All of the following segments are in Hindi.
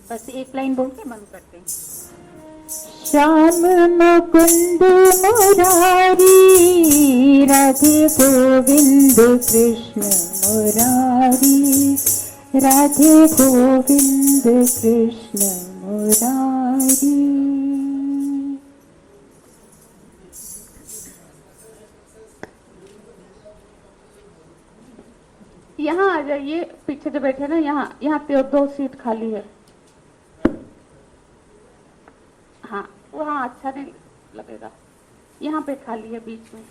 बस एक लाइन बोल के बंद करते हैं। श्याम मुकुंद मुरारी, राधे गोविंद कृष्ण मुरारी, राधे गोविंद कृष्ण मुरारी। यहाँ आ जाइए, पीछे जो बैठे ना, यहाँ यहाँ पे 2 सीट खाली है। हाँ, वहाँ अच्छा नहीं लगेगा, यहाँ पे खाली है बीच में।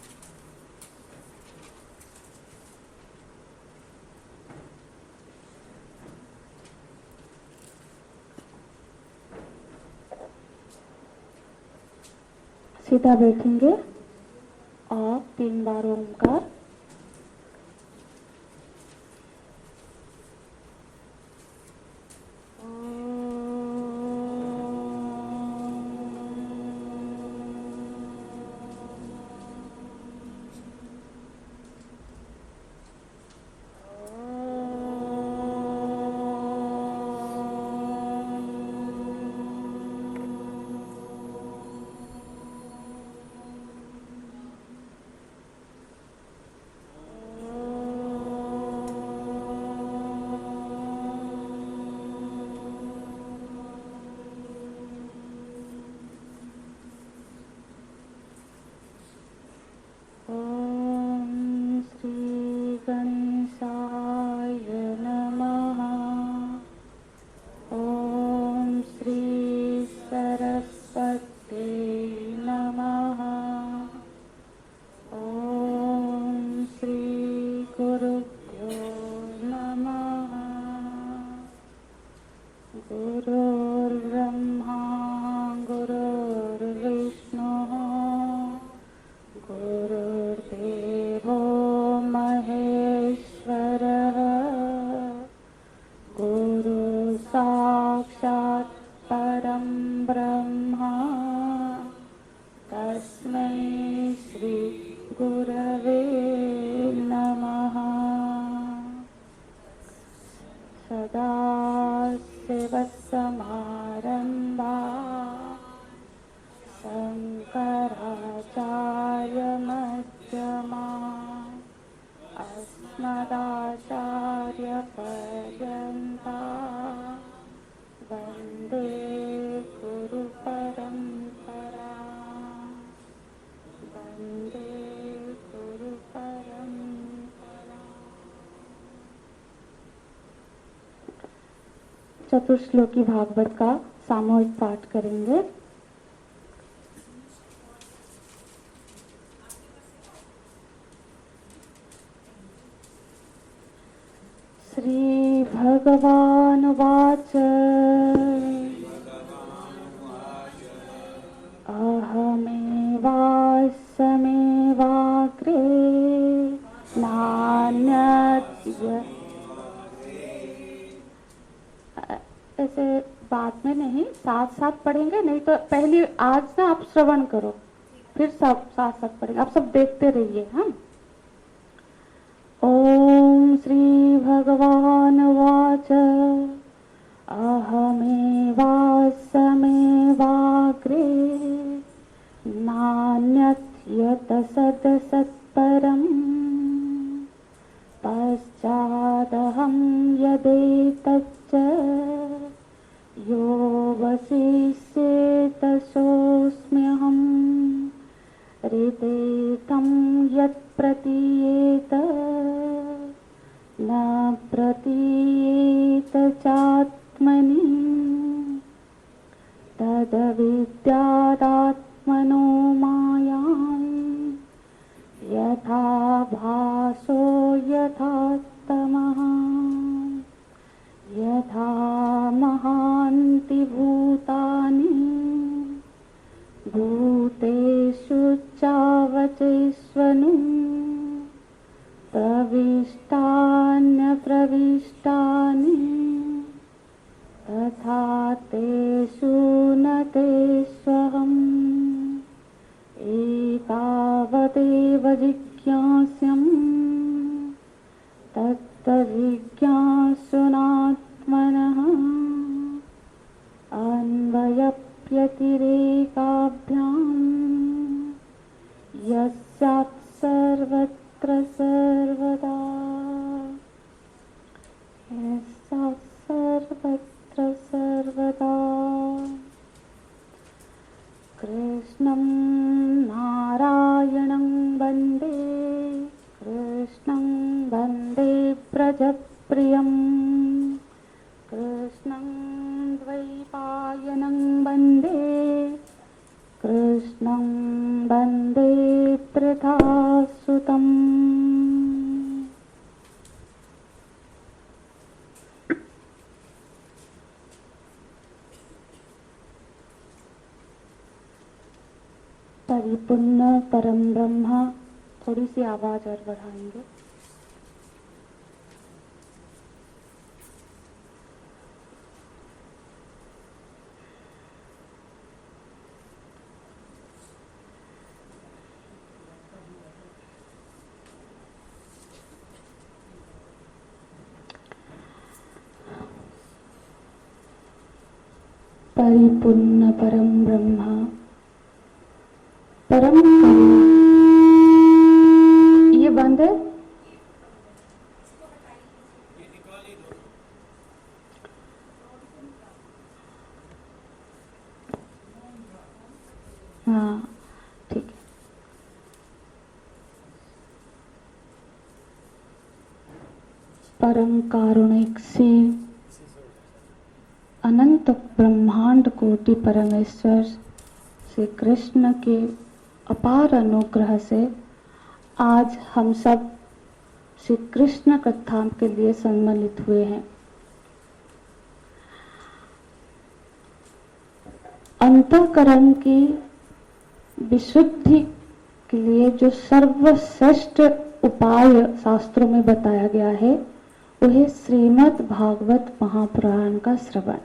सीधा बैठेंगे और 3 बार ओमकार। गुरुर्ब्रह्मा गुरुर्विष्णुः गुरुर्देवो महेश्वरः गुरु साक्षात् परं ब्रह्मा तस्मै श्री गुरवे नमः। सदाशिवसमारम्भा शङ्कराचार्यमध्यमा अस्मदाचार्यपर्यन्ता वन्दे गुरुपरम्परा वन्दे गुरुपरम्परा। चतुश्लोकी भागवत का सामूहिक पाठ करेंगे। श्री भगवानुवाच अहमेवास्मैवाग्रे नान्यत्। ऐसे बाद में नहीं, साथ साथ पढ़ेंगे, नहीं तो पहली आज ना आप श्रवण करो, फिर सब साथ साथ पढ़ेंगे। आप सब देखते रहिए। हाँ, ओम श्री भगवान वाच अहमेवास्मैवाग्रे नान्यत् यतसदसत्परम् पश्चादहं यदेतच्च यो वसिष्येत सोऽस्म्यहम् हृदेतं यत् प्रतीयेत न प्रतीयेत चात्मनि तद्विद्यादात्मनो मायां यथा भासो यथा तमः यथा महान्ति भूतानि भूतेषु चावचेष्वनु प्रविष्टान्यप्रविष्टानि तथा तेषु न तेष्वहम् एतावदेव जिज्ञास्यम् तत्तजिज्ञासुनात्मनः परिपूर्ण परम ब्रह्म, थोड़ी सी आवाज और बढ़ाएंगे। परिपूर्ण परम ब्रह्म, परम करुणा। ये बंद है। हाँ ठीक है। परम कारुणिक से अनंत ब्रह्मांड कोटि परमेश्वर श्री कृष्ण के अपार अनुग्रह से आज हम सब श्री कृष्ण कथा के लिए सम्मिलित हुए हैं। अंतःकरण की विशुद्धि के लिए जो सर्वश्रेष्ठ उपाय शास्त्रों में बताया गया है वह है श्रीमद् भागवत महापुराण का श्रवण।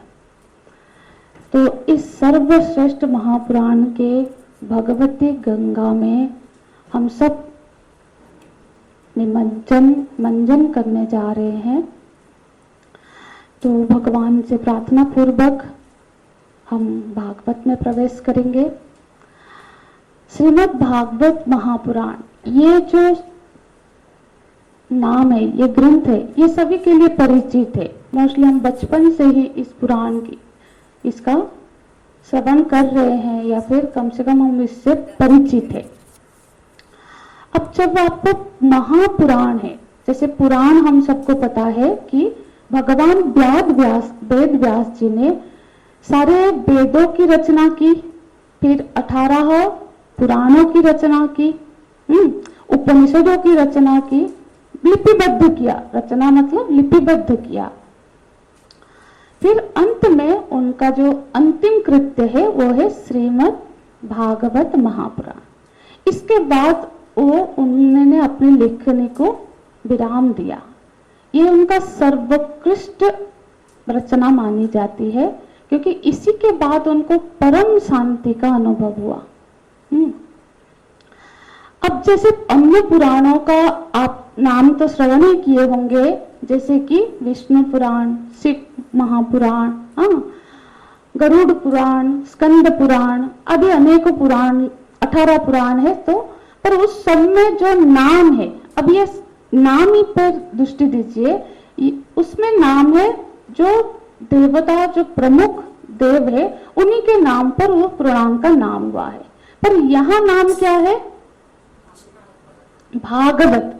तो इस सर्वश्रेष्ठ महापुराण के भगवती गंगा में हम सब मंजन करने जा रहे हैं। तो भगवान से प्रार्थना पूर्वक हम भागवत में प्रवेश करेंगे। श्रीमद् भागवत महापुराण, ये जो नाम है, ये ग्रंथ है, ये सभी के लिए परिचित है। मोस्टली हम बचपन से ही इस पुराण की इसका श्रवण कर रहे हैं या फिर कम से कम हम इससे परिचित है। अब जब आपको महापुराण है, जैसे पुराण हम सबको पता है कि भगवान वेद व्यास जी ने सारे वेदों की रचना की, फिर 18 पुराणों की रचना की, उपनिषदों की रचना की, लिपिबद्ध किया। रचना मतलब लिपिबद्ध किया। फिर अंत में उनका जो अंतिम कृत्य है वो है श्रीमद् भागवत महापुराण। इसके बाद उन्होंने अपनी लेखनी को विराम दिया। ये उनका सर्वोत्कृष्ट रचना मानी जाती है क्योंकि इसी के बाद उनको परम शांति का अनुभव हुआ। अब जैसे अन्य पुराणों का आप नाम तो श्रवण ही किए होंगे, जैसे कि विष्णु पुराण, शिव महापुराण, गरुड़ पुराण, स्कंद पुराण आदि अनेकों पुराण, 18 पुराण है। तो पर उस सब में जो नाम है, अब ये नाम ही पर दृष्टि दीजिए, उसमें नाम है जो देवता, जो प्रमुख देव है, उन्हीं के नाम पर वो पुराण का नाम हुआ है। पर यहाँ नाम क्या है? भागवत।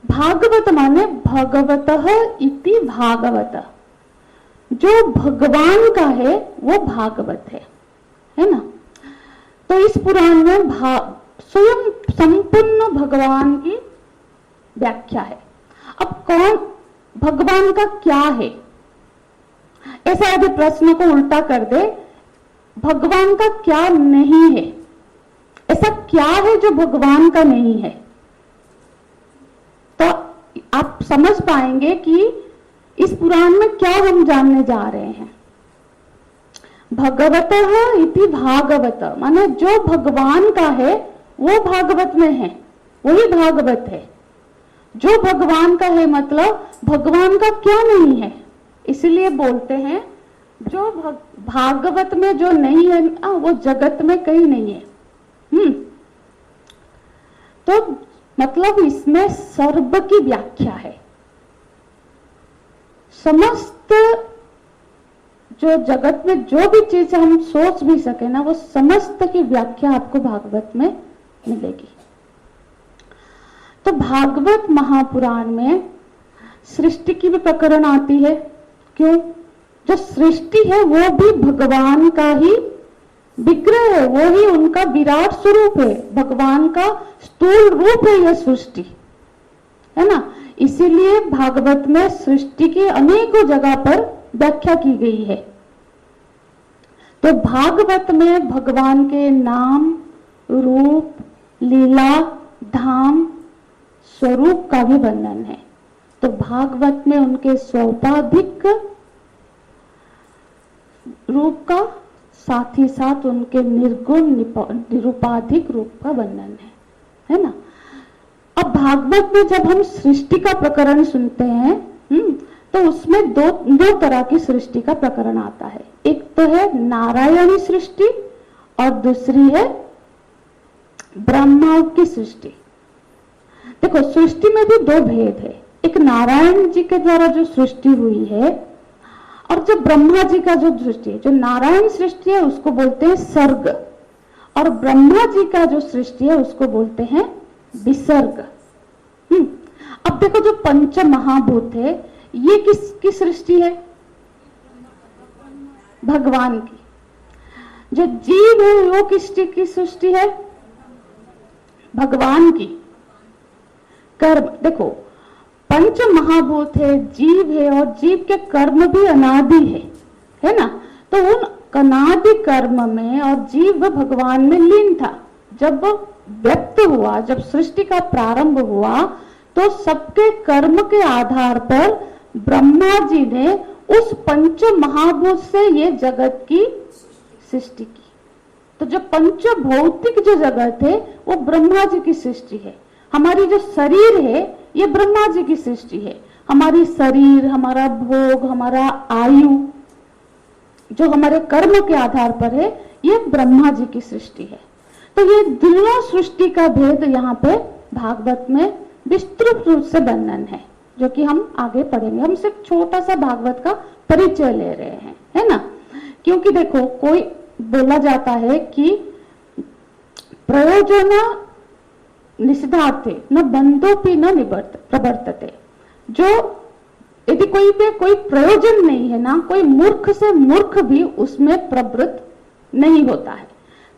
भागवत माने भगवतः इति भागवत, जो भगवान का है वो भागवत है ना। तो इस पुराण में स्वयं संपूर्ण भगवान की व्याख्या है। अब कौन भगवान का क्या है, ऐसा यदि प्रश्न को उल्टा कर दे, भगवान का क्या नहीं है, ऐसा क्या है जो भगवान का नहीं है, तो आप समझ पाएंगे कि इस पुराण में क्या हम जानने जा रहे हैं। भगवतः इति भागवत माने जो भगवान का है वो भागवत में है, वही भागवत है। जो भगवान का है मतलब भगवान का क्या नहीं है, इसलिए बोलते हैं जो भागवत में जो नहीं है वो जगत में कहीं नहीं है। तो मतलब इसमें सर्व की व्याख्या है। समस्त जो जगत में जो भी चीज हम सोच भी सके ना, वो समस्त की व्याख्या आपको भागवत में मिलेगी। तो भागवत महापुराण में सृष्टि की भी प्रकरण आती है। क्यों? जो सृष्टि है वो भी भगवान का ही विग्रह है, वो ही उनका विराट स्वरूप है, भगवान का स्थूल रूप है यह सृष्टि, है ना। इसीलिए भागवत में सृष्टि की अनेकों जगह पर व्याख्या की गई है। तो भागवत में भगवान के नाम, रूप, लीला, धाम, स्वरूप का भी वर्णन है। तो भागवत में उनके स्वरूपाधिक रूप का, साथ ही साथ उनके निर्गुण निरूपाधिक रूप का वर्णन है ना। अब भागवत में जब हम सृष्टि का प्रकरण सुनते हैं तो उसमें दो तरह की सृष्टि का प्रकरण आता है। एक तो है नारायणी सृष्टि और दूसरी है ब्रह्मा की सृष्टि। देखो, सृष्टि में भी दो भेद है। एक नारायण जी के द्वारा जो सृष्टि हुई है और जो ब्रह्मा जी का जो सृष्टि है। जो नारायण सृष्टि है उसको बोलते हैं सर्ग, और ब्रह्मा जी का जो सृष्टि है उसको बोलते हैं विसर्ग। अब देखो, जो पंच महाभूत है ये किसकी सृष्टि है? भगवान की। जो जीव है वो किसकी सृष्टि है? भगवान की। कर्म, देखो, पंच महाभूत है, जीव है, और जीव के कर्म भी अनादि है ना। तो उन अनादि कर्म में और जीव भगवान में लीन था। जब व्यक्त हुआ, जब सृष्टि का प्रारंभ हुआ, तो सबके कर्म के आधार पर ब्रह्मा जी ने उस पंच महाभूत से ये जगत की सृष्टि की। तो जो पंच भौतिक जो जगत है वो ब्रह्मा जी की सृष्टि है। हमारी जो शरीर है ये ब्रह्मा जी की सृष्टि है। हमारी शरीर, हमारा भोग, हमारा आयु जो हमारे कर्म के आधार पर है ये ब्रह्मा जी की सृष्टि है। तो ये दोनों सृष्टि का भेद यहाँ पे भागवत में विस्तृत रूप से वर्णन है, जो कि हम आगे पढ़ेंगे। हम सिर्फ छोटा सा भागवत का परिचय ले रहे हैं, है ना। क्योंकि देखो, कोई बोला जाता है कि प्रयोजन निषिद्धार्थे न बंधोपि न प्रवर्तते। जो यदि कोई पे कोई प्रयोजन नहीं है ना, कोई मूर्ख से मूर्ख भी उसमें प्रवृत्त नहीं होता है।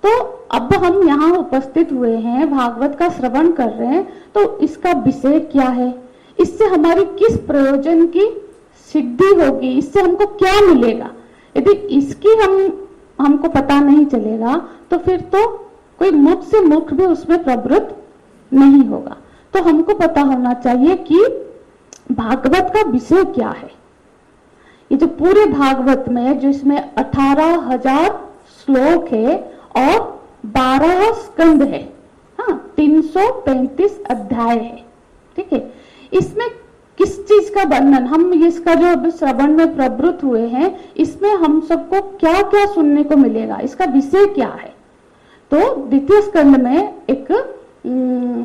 तो अब हम यहाँ उपस्थित हुए हैं, भागवत का श्रवण कर रहे हैं, तो इसका विषय क्या है, इससे हमारी किस प्रयोजन की सिद्धि होगी, इससे हमको क्या मिलेगा। यदि इसकी हमको पता नहीं चलेगा तो फिर तो कोई मूर्ख से मूर्ख भी उसमें प्रवृत्त नहीं होगा। तो हमको पता होना चाहिए कि भागवत का विषय क्या है। ये जो पूरे भागवत में, जो इसमें 18,000 श्लोक है और 12 स्कंद है, हाँ, 335 अध्याय है, ठीक है। इसमें किस चीज का वर्णन, हम इसका जो अभी श्रवण में प्रवृत्त हुए हैं, इसमें हम सबको क्या क्या सुनने को मिलेगा, इसका विषय क्या है। तो द्वितीय स्कंद में एक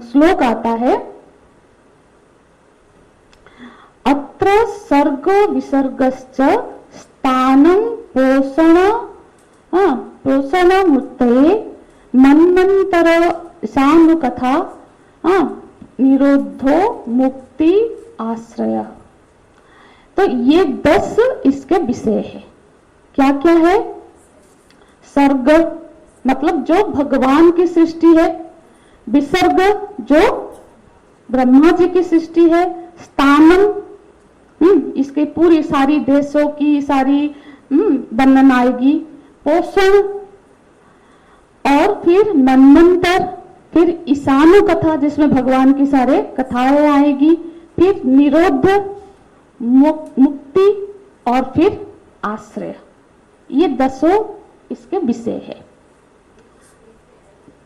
श्लोक आता है, अत्र सर्गो विसर्गश्च स्थानं पोषण मुक्तये मन्वंतर सानुकथा निरोधो मुक्ति आश्रय। तो ये 10 इसके विषय है। क्या क्या है? सर्ग मतलब जो भगवान की सृष्टि है, विसर्ग जो ब्रह्मा जी की सृष्टि है, स्थानम इसके पूरी सारी देशों की सारी वर्णन आएगी, पोषण, और फिर मन्वंतर, फिर ईशानु कथा जिसमें भगवान की सारे कथाएं आएगी, फिर निरोध, मुक्ति और फिर आश्रय। ये 10 इसके विषय है।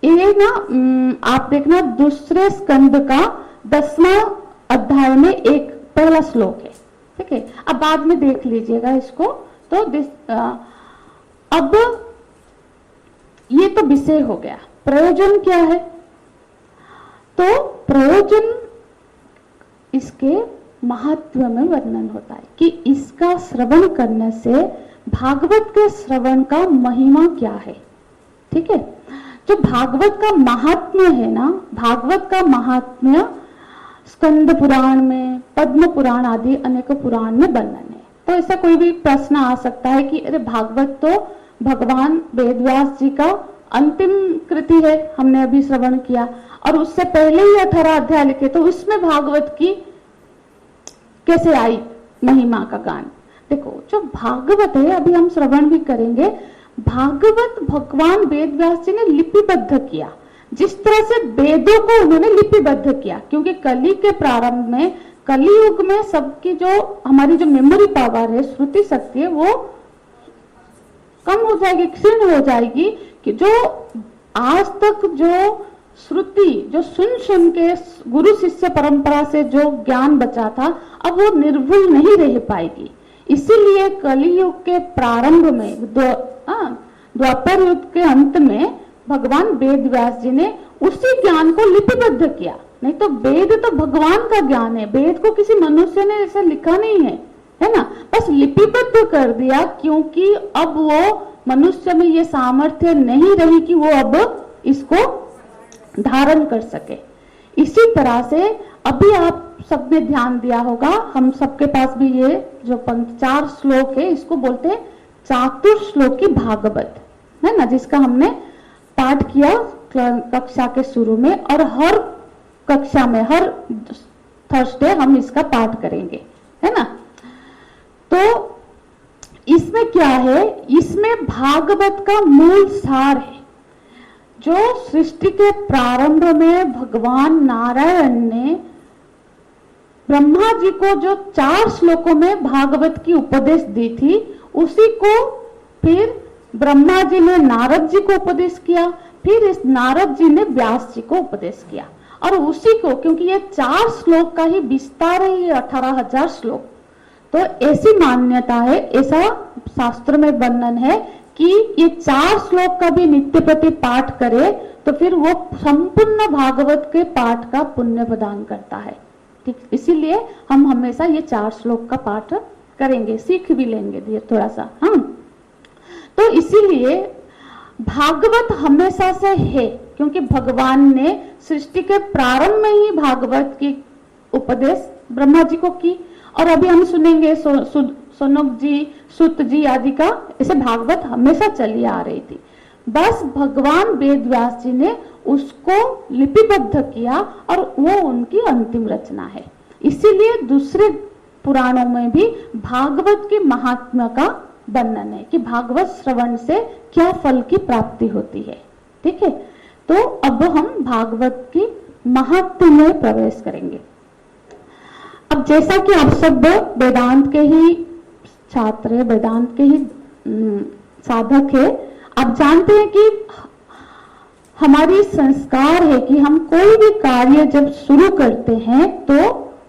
ये ना आप देखना दूसरे स्कंद का 10वां अध्याय में एक पहला श्लोक है, ठीक है। अब बाद में देख लीजिएगा इसको। तो अब ये तो विषय हो गया। प्रयोजन क्या है? तो प्रयोजन इसके महत्व में वर्णन होता है कि इसका श्रवण करने से भागवत के श्रवण का महिमा क्या है, ठीक है। जो भागवत का महात्म्य है ना, भागवत का महात्म्य स्कंद पुराण में, पद्म पुराण आदि अनेक पुराण में वर्णन है। तो ऐसा कोई भी प्रश्न आ सकता है कि अरे भागवत तो भगवान वेदव्यास जी का अंतिम कृति है, हमने अभी श्रवण किया, और उससे पहले ही 18 अध्याय लिखे, तो उसमें भागवत की कैसे आई महिमा का गान। देखो, जो भागवत है, अभी हम श्रवण भी करेंगे, भागवत भगवान वेदव्यास जी ने लिपिबद्ध किया। जिस तरह से वेदों को उन्होंने लिपिबद्ध किया, क्योंकि कली के प्रारंभ में, कलियुग में सबकी जो हमारी जो मेमोरी पावर है, श्रुति शक्ति है, वो कम हो जाएगी, क्षीण हो जाएगी, कि जो आज तक जो श्रुति जो सुन के गुरु शिष्य परंपरा से जो ज्ञान बचा था, अब वो निर्भुल नहीं रह पाएगी। इसीलिए कलियुग के प्रारंभ में, द्वापर युग के अंत में भगवान वेद व्यास जी ने उसी ज्ञान को लिपिबद्ध किया। नहीं तो वेद तो भगवान का ज्ञान है, वेद को किसी मनुष्य ने ऐसा लिखा नहीं है ना, बस लिपिबद्ध कर दिया, क्योंकि अब वो मनुष्य में ये सामर्थ्य नहीं रही कि वो अब इसको धारण कर सके। इसी तरह से अभी आप सबने ध्यान दिया होगा, हम सबके पास भी ये जो 4 श्लोक है, इसको बोलते हैं चातुर्श्लोकी भागवत, है ना, जिसका हमने पाठ किया कक्षा के शुरू में, और हर कक्षा में हर थर्सडे हम इसका पाठ करेंगे, है ना। तो इसमें क्या है, इसमें भागवत का मूल सार है। जो सृष्टि के प्रारंभ में भगवान नारायण ने ब्रह्मा जी को जो 4 श्लोकों में भागवत की उपदेश दी थी, उसी को फिर ब्रह्मा जी ने नारद जी को उपदेश किया, फिर इस नारद जी ने व्यास जी को उपदेश किया, और उसी को, क्योंकि ये 4 श्लोक का ही विस्तार है, ये 18,000 श्लोक, तो ऐसी मान्यता है, ऐसा शास्त्र में वर्णन है कि ये 4 श्लोक का भी नित्य प्रति पाठ करे तो फिर वो संपूर्ण भागवत के पाठ का पुण्य प्रदान करता है। ठीक, इसीलिए हम हमेशा ये 4 श्लोक का पाठ करेंगे, सीख भी लेंगे धीरे थोड़ा सा। हाँ, तो इसीलिए भागवत हमेशा से है, क्योंकि भगवान ने सृष्टि के प्रारंभ में ही भागवत की उपदेश ब्रह्मा जी को की, और अभी हम सुनेंगे सोनक जी, सुत जी आदि का, ऐसे भागवत हमेशा चली आ रही थी। बस भगवान वेद व्यास जी ने उसको लिपिबद्ध किया, और वो उनकी अंतिम रचना है। इसीलिए दूसरे पुराणों में भी भागवत के महात्म्य का वर्णन है कि भागवत श्रवण से क्या फल की प्राप्ति होती है। ठीक है, तो अब हम भागवत की महात्म्य में प्रवेश करेंगे। अब जैसा कि आप सब वेदांत के ही छात्र है, वेदांत के ही साधक है, आप जानते हैं कि हमारी संस्कार है कि हम कोई भी कार्य जब शुरू करते हैं तो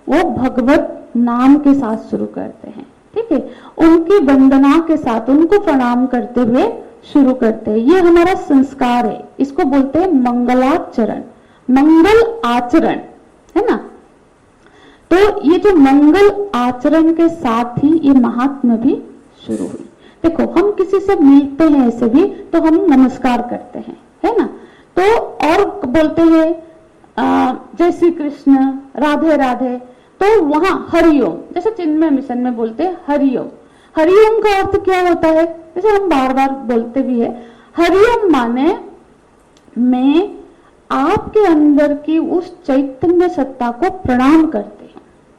वो भगवत नाम के साथ शुरू करते हैं। ठीक है, उनकी वंदना के साथ, उनको प्रणाम करते हुए शुरू करते हैं। ये हमारा संस्कार है, इसको बोलते हैं मंगलाचरण, मंगल आचरण, है ना। तो ये जो मंगल आचरण के साथ ही ये महात्म्य भी शुरू हुई। देखो, हम किसी से मिलते हैं ऐसे भी तो हम नमस्कार करते हैं, है ना, तो और बोलते हैं जय श्री कृष्ण, राधे राधे, तो वहां हरिओम, जैसे चिन्मय मिशन में बोलते हैं हरिओम। हरिओम का अर्थ क्या होता है, जैसे हम बार बार बोलते भी है, हरिओम माने मैं आपके अंदर की उस चैतन्य सत्ता को प्रणाम करते हैं।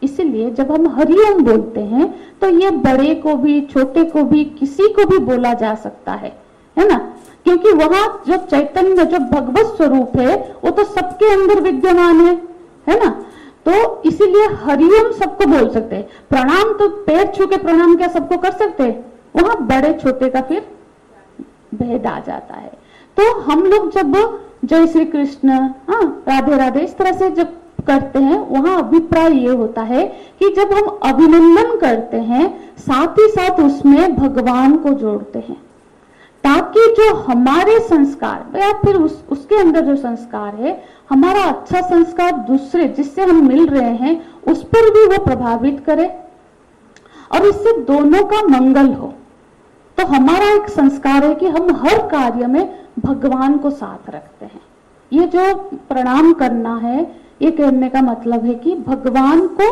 इसलिए जब हम हरिओम बोलते हैं तो ये बड़े को भी, छोटे को भी, किसी को भी बोला जा सकता है ना, क्योंकि वहां जो चैतन्य, जो भगवत स्वरूप है, वो तो सबके अंदर विद्यमान है ना। तो इसीलिए हरिओम सबको बोल सकते हैं। प्रणाम तो पैर छू के प्रणाम क्या सबको कर सकते हैं, वहां बड़े छोटे का फिर भेद आ जाता है। तो हम लोग जब जय श्री कृष्ण, हाँ, राधे राधे, इस तरह से जब करते हैं, वहां अभिप्राय ये होता है कि जब हम अभिनंदन करते हैं, साथ ही साथ उसमें भगवान को जोड़ते हैं, ताकि जो हमारे संस्कार या फिर उसके अंदर जो संस्कार है, हमारा अच्छा संस्कार दूसरे जिससे हम मिल रहे हैं उस पर भी वो प्रभावित करे, और इससे दोनों का मंगल हो। तो हमारा एक संस्कार है कि हम हर कार्य में भगवान को साथ रखते हैं। ये जो प्रणाम करना है, ये कहने का मतलब है कि भगवान को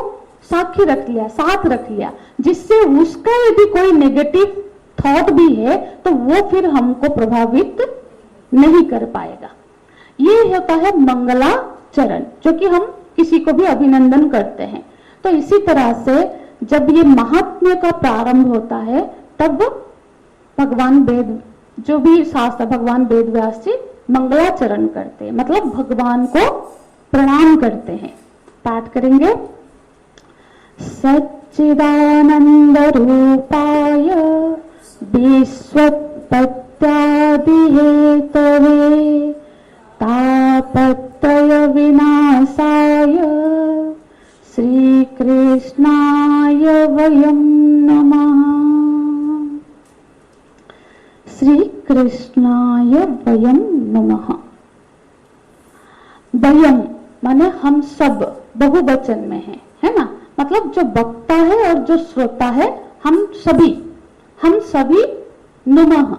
साक्षी रख लिया, साथ रख लिया, जिससे उसका यदि कोई नेगेटिव थॉट भी है तो वो फिर हमको प्रभावित नहीं कर पाएगा। ये होता है मंगलाचरण, जो कि हम किसी को भी अभिनंदन करते हैं। तो इसी तरह से जब ये महात्म्य का प्रारंभ होता है, तब भगवान वेद, जो भी शास्त्र भगवान वेद व्यास जी मंगलाचरण करते हैं, मतलब भगवान को प्रणाम करते हैं। पाठ करेंगे। सच्चिदानंद रूपाय विश्वोत्पत्त्यादिहेतवे तापत्रय विनाशाय श्री कृष्णाय वयं नमः। श्री कृष्णाय वयं नमः। वयम माने हम सब, बहुवचन में है ना, मतलब जो वक्ता है और जो श्रोता है, हम सभी नमः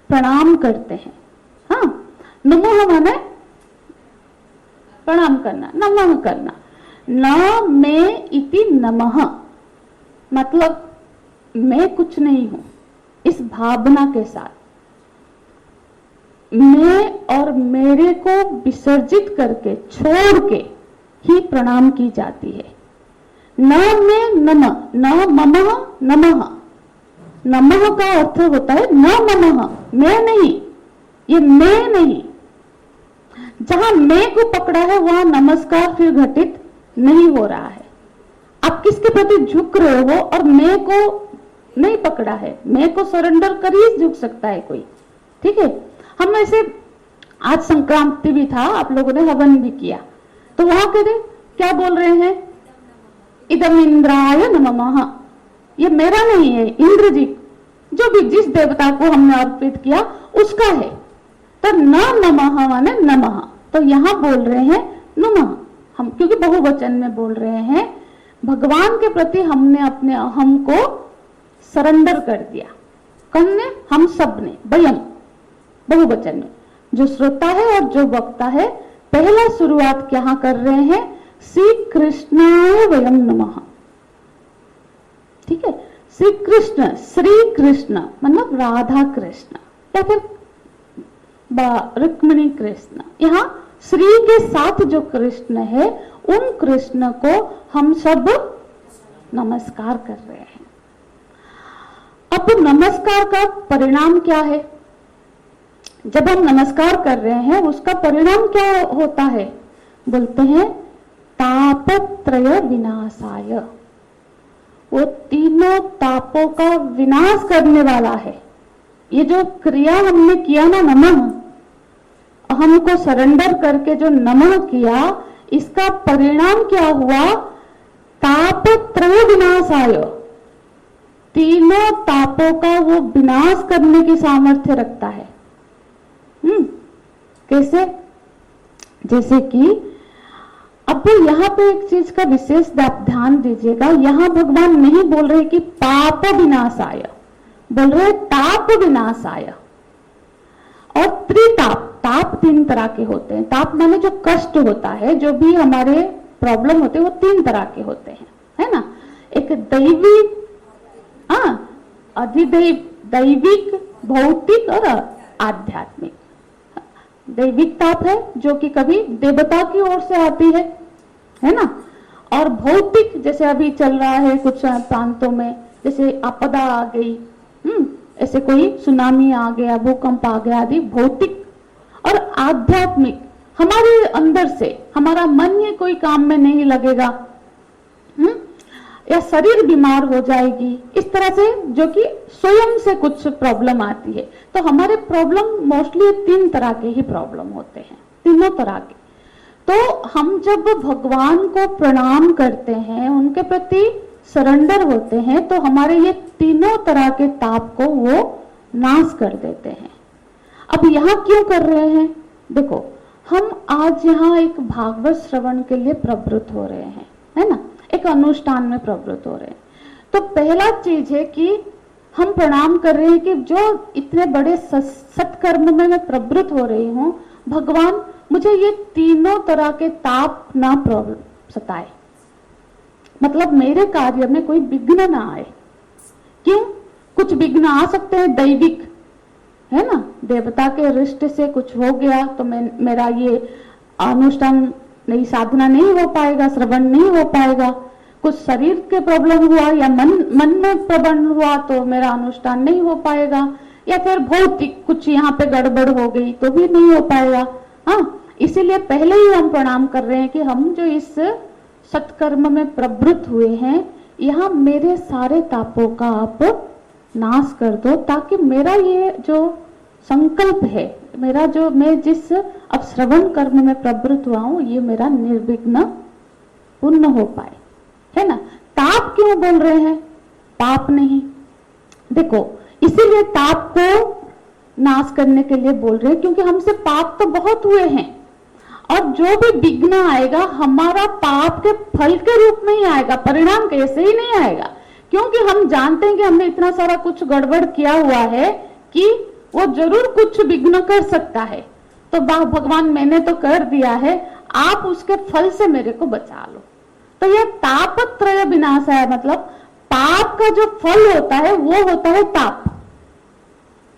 प्रणाम करते हैं। हाँ, नमः माने प्रणाम करना, नमः करना। न मैं इति नमः, मतलब मैं कुछ नहीं हूं, इस भावना के साथ मैं और मेरे को विसर्जित करके, छोड़ के ही प्रणाम की जाती है। न मैं नमः, न ममः नमः। नमः का अर्थ होता है न ममः, मैं नहीं, ये मैं नहीं। जहां मैं को पकड़ा है वहां नमस्कार फिर घटित नहीं हो रहा है। आप किसके प्रति झुक रहे हो और मैं को नहीं पकड़ा है, मैं को सरेंडर कर ही झुक सकता है कोई। ठीक है, हम ऐसे आज संक्रांति भी था, आप लोगों ने हवन भी किया, तो वहां कहते क्या बोल रहे हैं? इदम इंद्राय नमः। ये मेरा नहीं है, इंद्र जी, जो भी जिस देवता को हमने अर्पित किया उसका है। तो न नमः माने नमः, तो यहां बोल रहे हैं नमः, हम क्योंकि बहुवचन में बोल रहे हैं। भगवान के प्रति हमने अपने अहम को सरेंडर कर दिया। कौन ने? हम सब ने। वयम बहुवचन में, जो श्रोता है और जो वक्ता है। पहला शुरुआत क्या कर रहे हैं? श्री कृष्णाय वयम नमः। ठीक है, श्री कृष्ण मतलब राधा कृष्ण या फिर रुक्मिणी कृष्ण। यहाँ श्री के साथ जो कृष्ण है, उन कृष्ण को हम सब नमस्कार कर रहे हैं। अब नमस्कार का परिणाम क्या है? जब हम नमस्कार कर रहे हैं उसका परिणाम क्या होता है? बोलते हैं तापत्रय विनाशाय। वो तीनों तापों का विनाश करने वाला है। ये जो क्रिया हमने किया ना, नमः, हमको सरेंडर करके जो नमः किया, इसका परिणाम क्या हुआ? तापत्रय विनाशाय। तीनों तापों का वो विनाश करने की सामर्थ्य रखता है। कैसे? जैसे कि अब यहाँ पे एक चीज का विशेष ध्यान दीजिएगा। यहाँ भगवान नहीं बोल रहे कि पाप विनाशाय, बोल रहे ताप विनाशाय। और त्रिताप, ताप तीन तरह के होते हैं। ताप माने जो कष्ट होता है, जो भी हमारे प्रॉब्लम होते हैं, वो तीन तरह के होते हैं, है ना। एक दैवी, दैविक, भौतिक और आध्यात्मिक। दैविक ताप है जो कि कभी देवता की ओर से आती है ना। और भौतिक, जैसे अभी चल रहा है कुछ प्रांतों में, जैसे आपदा आ गई, ऐसे कोई सुनामी आ गया, भूकंप आ गया आदि भौतिक। और आध्यात्मिक, हमारे अंदर से हमारा मन ही कोई काम में नहीं लगेगा, या शरीर बीमार हो जाएगी, इस तरह से जो कि स्वयं से कुछ प्रॉब्लम आती है। तो हमारे प्रॉब्लम मोस्टली तीन तरह के ही प्रॉब्लम होते हैं, तीनों तरह के। तो हम जब भगवान को प्रणाम करते हैं, उनके प्रति सरेंडर होते हैं, तो हमारे ये तीनों तरह के ताप को वो नाश कर देते हैं। अब यहाँ क्यों कर रहे हैं? देखो, हम आज यहाँ एक भागवत श्रवण के लिए प्रवृत्त हो रहे हैं, है ना, एक अनुष्ठान में प्रवृत्त हो रहे हैं। तो पहला चीज है कि हम प्रणाम कर रहे हैं कि जो इतने बड़े सत्कर्म में मैं प्रवृत्त हो रही हूँ, भगवान मुझे ये तीनों तरह के ताप ना सताए, मतलब मेरे कार्य में कोई विघ्न ना आए। क्यों? कुछ विघ्न आ सकते हैं, दैविक, है ना, देवता के रिष्ट से कुछ हो गया तो मेरा ये अनुष्ठान नहीं, साधना नहीं हो पाएगा, श्रवण नहीं हो पाएगा। कुछ शरीर के प्रॉब्लम हुआ या मन में प्रबंध हुआ तो मेरा अनुष्ठान नहीं हो पाएगा। या फिर भौतिक कुछ यहाँ पे गड़बड़ हो गई तो भी नहीं हो पाएगा। हाँ, इसीलिए पहले ही हम प्रणाम कर रहे हैं कि हम जो इस सत्कर्म में प्रवृत्त हुए हैं, यहाँ मेरे सारे तापों का आप नाश कर दो, ताकि मेरा ये जो संकल्प है, मेरा जो मैं जिस अब श्रवण कर्म में प्रवृत्त हुआ हूं, ये मेरा निर्विघ्न पूर्ण हो पाए, है ना। ताप क्यों बोल रहे हैं, पाप नहीं। देखो, इसीलिए ताप को नाश करने के लिए बोल रहे हैं, क्योंकि हमसे पाप तो बहुत हुए हैं, और जो भी विघ्न आएगा हमारा पाप के फल के रूप में ही आएगा, परिणाम कैसे ही नहीं आएगा। क्योंकि हम जानते हैं कि हमने इतना सारा कुछ गड़बड़ किया हुआ है कि वो जरूर कुछ विघ्न कर सकता है। तो भगवान मैंने तो कर दिया है, आप उसके फल से मेरे को बचा लो। तो यह तापत्रय विनाश है, मतलब पाप का जो फल होता है वो होता है ताप।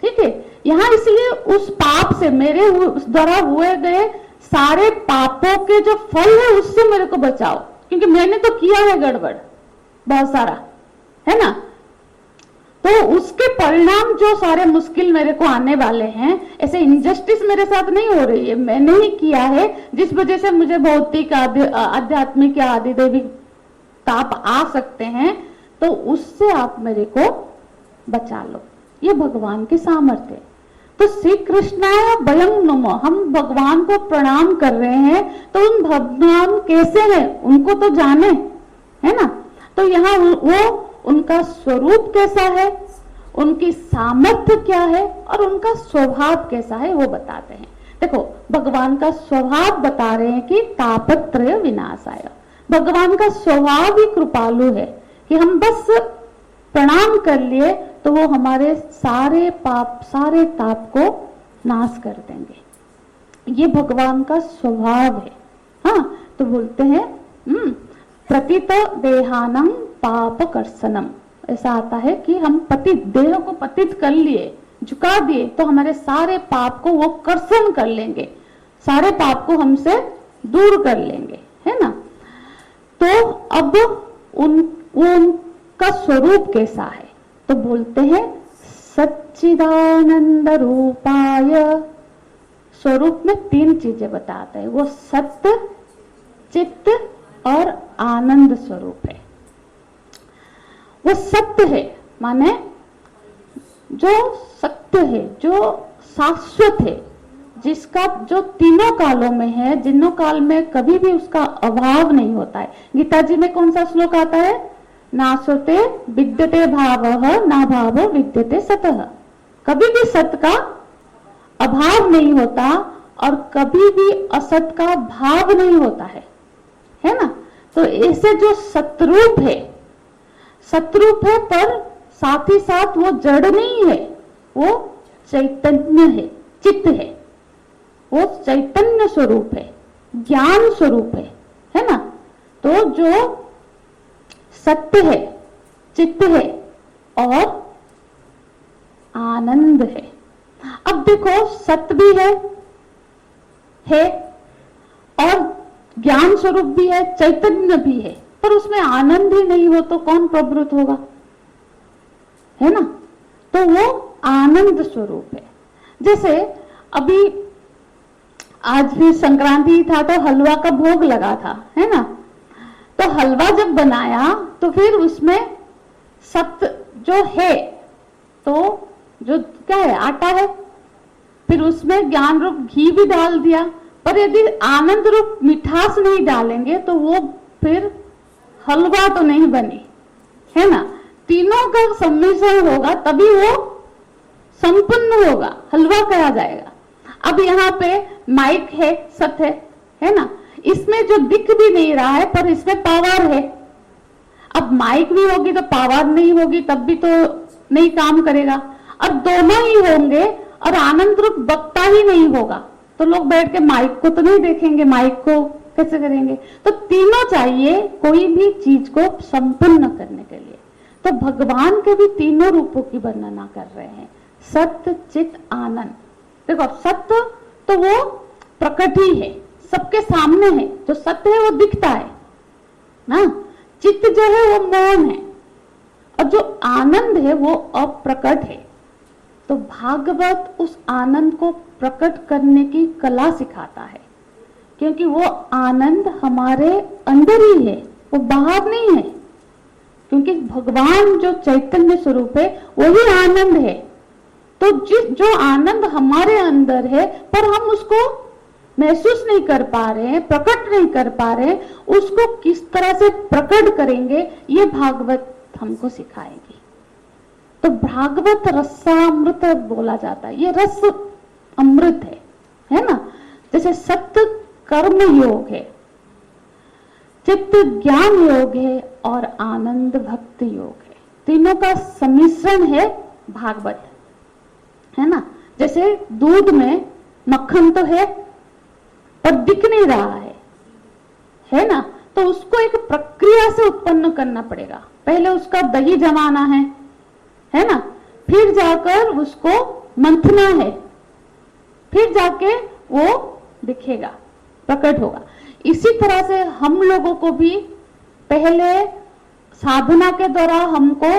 ठीक है, यहाँ इसलिए उस पाप से, मेरे द्वारा हुए गए सारे पापों के जो फल है उससे मेरे को बचाओ, क्योंकि मैंने तो किया है गड़बड़ बहुत सारा, है ना। तो उसके परिणाम जो सारे मुश्किल मेरे को आने वाले हैं, ऐसे इनजस्टिस मेरे साथ नहीं हो रही है, मैंने ही किया है, जिस वजह से मुझे भौतिक आध्यात्मिक या आदि दैविक ताप आ सकते हैं, तो उससे आप मेरे को बचा लो। ये भगवान की सामर्थ्य है। तो श्री कृष्णाय वयं नमो, हम भगवान को प्रणाम कर रहे हैं, तो उन भगवान कैसे हैं उनको तो जाने, है ना। तो यहाँ वो उनका स्वरूप कैसा है, उनकी सामर्थ्य क्या है और उनका स्वभाव कैसा है वो बताते हैं। देखो, भगवान का स्वभाव बता रहे हैं कि तापत्रय विनाशाय। भगवान का स्वभाव ही कृपालु है कि हम बस प्रणाम कर लिए तो वो हमारे सारे पाप, सारे ताप को नाश कर देंगे। ये भगवान का स्वभाव है। हाँ, तो बोलते हैं प्रतित देहानम पाप कर्षणम, ऐसा आता है कि हम पतित, देह को पतित कर लिए, झुका दिए, तो हमारे सारे पाप को वो कर्षण कर लेंगे, सारे पाप को हमसे दूर कर लेंगे, है ना। तो अब उनका स्वरूप कैसा है, तो बोलते हैं सच्चिदानंद रूपाय। स्वरूप में 3 चीजें बताते हैं, वो सत्य, चित्त और आनंद स्वरूप है। वो सत्य है, माने जो सत्य है, जो शाश्वत है, जिसका जो तीनों कालों में है, जिन्हों काल में कभी भी उसका अभाव नहीं होता है। गीता जी में कौन सा श्लोक आता है, नासते विद्यते भावः ना भावो विद्यते सतः। कभी भी सत्य का अभाव नहीं होता और कभी भी असत का भाव नहीं होता है ना। तो ऐसे जो सतरूप है, सतरूप है, पर साथ ही साथ वो जड़ नहीं है, वो चैतन्य है, चित्त है, वो चैतन्य स्वरूप है, ज्ञान स्वरूप है ना। तो जो सत्य है, चित्त है और आनंद है। अब देखो, सत्य भी है और ज्ञान स्वरूप भी है, चैतन्य भी है, पर उसमें आनंद ही नहीं हो तो कौन प्रवृत्त होगा, है ना। तो वो आनंद स्वरूप है। जैसे अभी आज भी संक्रांति था तो हलवा का भोग लगा था, है ना। तो हलवा जब बनाया तो फिर उसमें सत्य जो है, तो जो क्या है, आटा है, फिर उसमें ज्ञान रूप घी भी डाल दिया, पर यदि आनंद रूप मिठास नहीं डालेंगे तो वो फिर हलवा तो नहीं बनी, है ना। तीनों का सम्मिश्रण होगा तभी वो संपन्न होगा, हलवा कहा जाएगा। अब यहाँ पे माइक है, सत्य है ना, इसमें जो दिख भी नहीं रहा है पर इसमें पावर है। अब माइक भी होगी तो पावर नहीं होगी, तब भी तो नहीं काम करेगा। और दोनों ही होंगे और आनंद रूप वक्ता ही नहीं होगा तो लोग बैठ के माइक को तो नहीं देखेंगे, माइक को कैसे करेंगे। तो तीनों चाहिए कोई भी चीज को संपन्न करने के लिए। तो भगवान के भी तीनों रूपों की वर्णना कर रहे हैं, सत्य, चित, आनंद। देखो, सत्य तो वो प्रकट ही है, सबके सामने है, जो सत्य है वो दिखता है ना। चित्त जो है वो मौन है और जो आनंद है वो अप्रकट है, तो भागवत उस आनंद को प्रकट करने की कला सिखाता है, क्योंकि वो आनंद हमारे अंदर ही है, वो बाहर नहीं है। क्योंकि भगवान जो चैतन्य स्वरूप है वही आनंद है। तो जो आनंद हमारे अंदर है पर हम उसको महसूस नहीं कर पा रहे हैं, प्रकट नहीं कर पा रहे हैं, उसको किस तरह से प्रकट करेंगे ये भागवत हमको सिखाएगी। तो भागवत रसामृत बोला जाता है, ये रस अमृत है ना। जैसे सत्य कर्म योग है, चित्त ज्ञान योग है और आनंद भक्ति योग है, तीनों का सम्मिश्रण है भागवत, है ना। जैसे दूध में मक्खन तो है पर दिख नहीं रहा है ना, तो उसको एक प्रक्रिया से उत्पन्न करना पड़ेगा। पहले उसका दही जमाना है ना, फिर जाकर उसको मंथना है, फिर जाके वो दिखेगा, प्रकट होगा। इसी तरह से हम लोगों को भी पहले साधना के द्वारा, हमको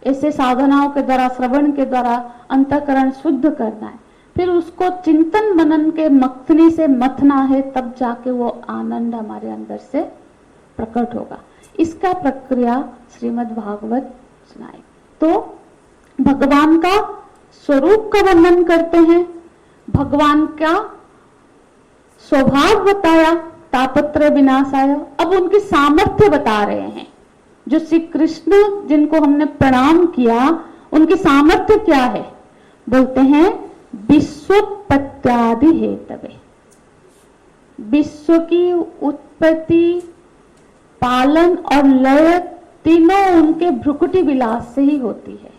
ऐसे साधनाओं के द्वारा, श्रवण के द्वारा अंतःकरण शुद्ध करना है, फिर उसको चिंतन मनन के मथनी से मथना है, तब जाके वो आनंद हमारे अंदर से प्रकट होगा। इसका प्रक्रिया श्रीमद् भागवत सुनाए। तो भगवान का स्वरूप का वर्णन करते हैं, भगवान का स्वभाव बताया, तापत्र विनाशाय। अब उनकी सामर्थ्य बता रहे हैं। जो श्री कृष्ण जिनको हमने प्रणाम किया, उनकी सामर्थ्य क्या है? बोलते हैं विश्वोत्पत्त्यादि हेतवे। विश्व की उत्पत्ति, पालन और लय तीनों उनके भ्रुकुटी विलास से ही होती है।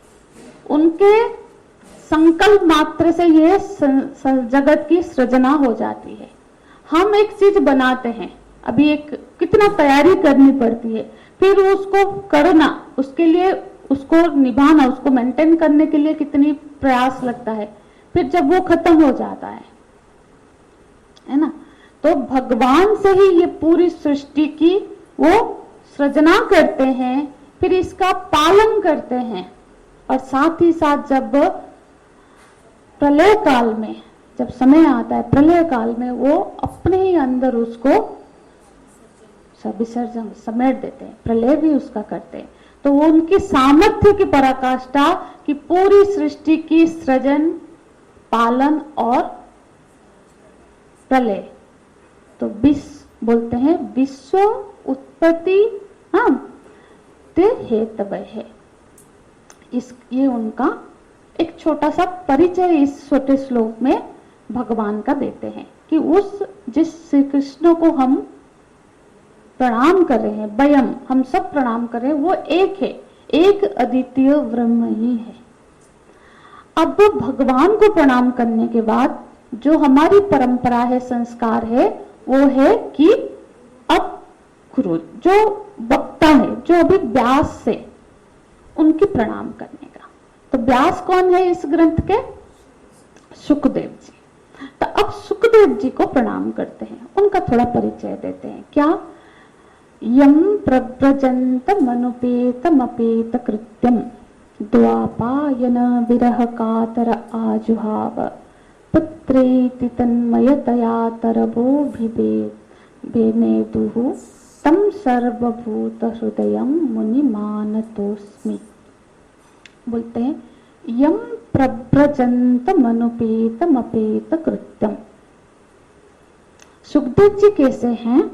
उनके संकल्प मात्र से ये जगत की सृजना हो जाती है। हम एक चीज बनाते हैं, अभी एक कितना तैयारी करनी पड़ती है, फिर उसको करना, उसके लिए उसको निभाना, उसको मेंटेन करने के लिए कितनी प्रयास लगता है, फिर जब वो खत्म हो जाता है ना। तो भगवान से ही ये पूरी सृष्टि की वो सृजना करते हैं, फिर इसका पालन करते हैं, और साथ ही साथ जब प्रलय काल में, जब समय आता है प्रलय काल में, वो अपने ही अंदर उसको विसर्जन समेट देते हैं, प्रलय भी उसका करते हैं। तो वो उनकी सामर्थ्य की पराकाष्ठा कि पूरी सृष्टि की सृजन, पालन और प्रलय। तो बोलते हैं विश्व उत्पत्ति हेतवय है। ये उनका एक छोटा सा परिचय इस छोटे श्लोक में भगवान का देते हैं कि उस जिस श्री कृष्ण को हम प्रणाम कर रहे हैं, वयम हम सब प्रणाम कर रहे हैं, वो एक है, एक अद्वितीय ब्रह्म ही है। अब भगवान को प्रणाम करने के बाद जो हमारी परंपरा है, संस्कार है, वो है कि अब गुरु जो वक्ता है, जो अभी व्यास से उनकी प्रणाम करने का। तो व्यास कौन है इस ग्रंथ के? सुखदेव जी। तो अब सुखदेव जी को प्रणाम करते हैं, उनका थोड़ा परिचय देते हैं। क्या? यम प्रव्रजंत मनुपेतमपेत कृत्यम द्वापायन विरह कातर आजुहाव पुत्रेति तन्मयतया तरबो भेनेदुः तम सर्वभूत हृदयं मुनि मानतोस्मि। बोलते हैं यम प्रव्रजंत मनुपेतमपेत कृत्यम। सुखदेव जी कैसे हैं?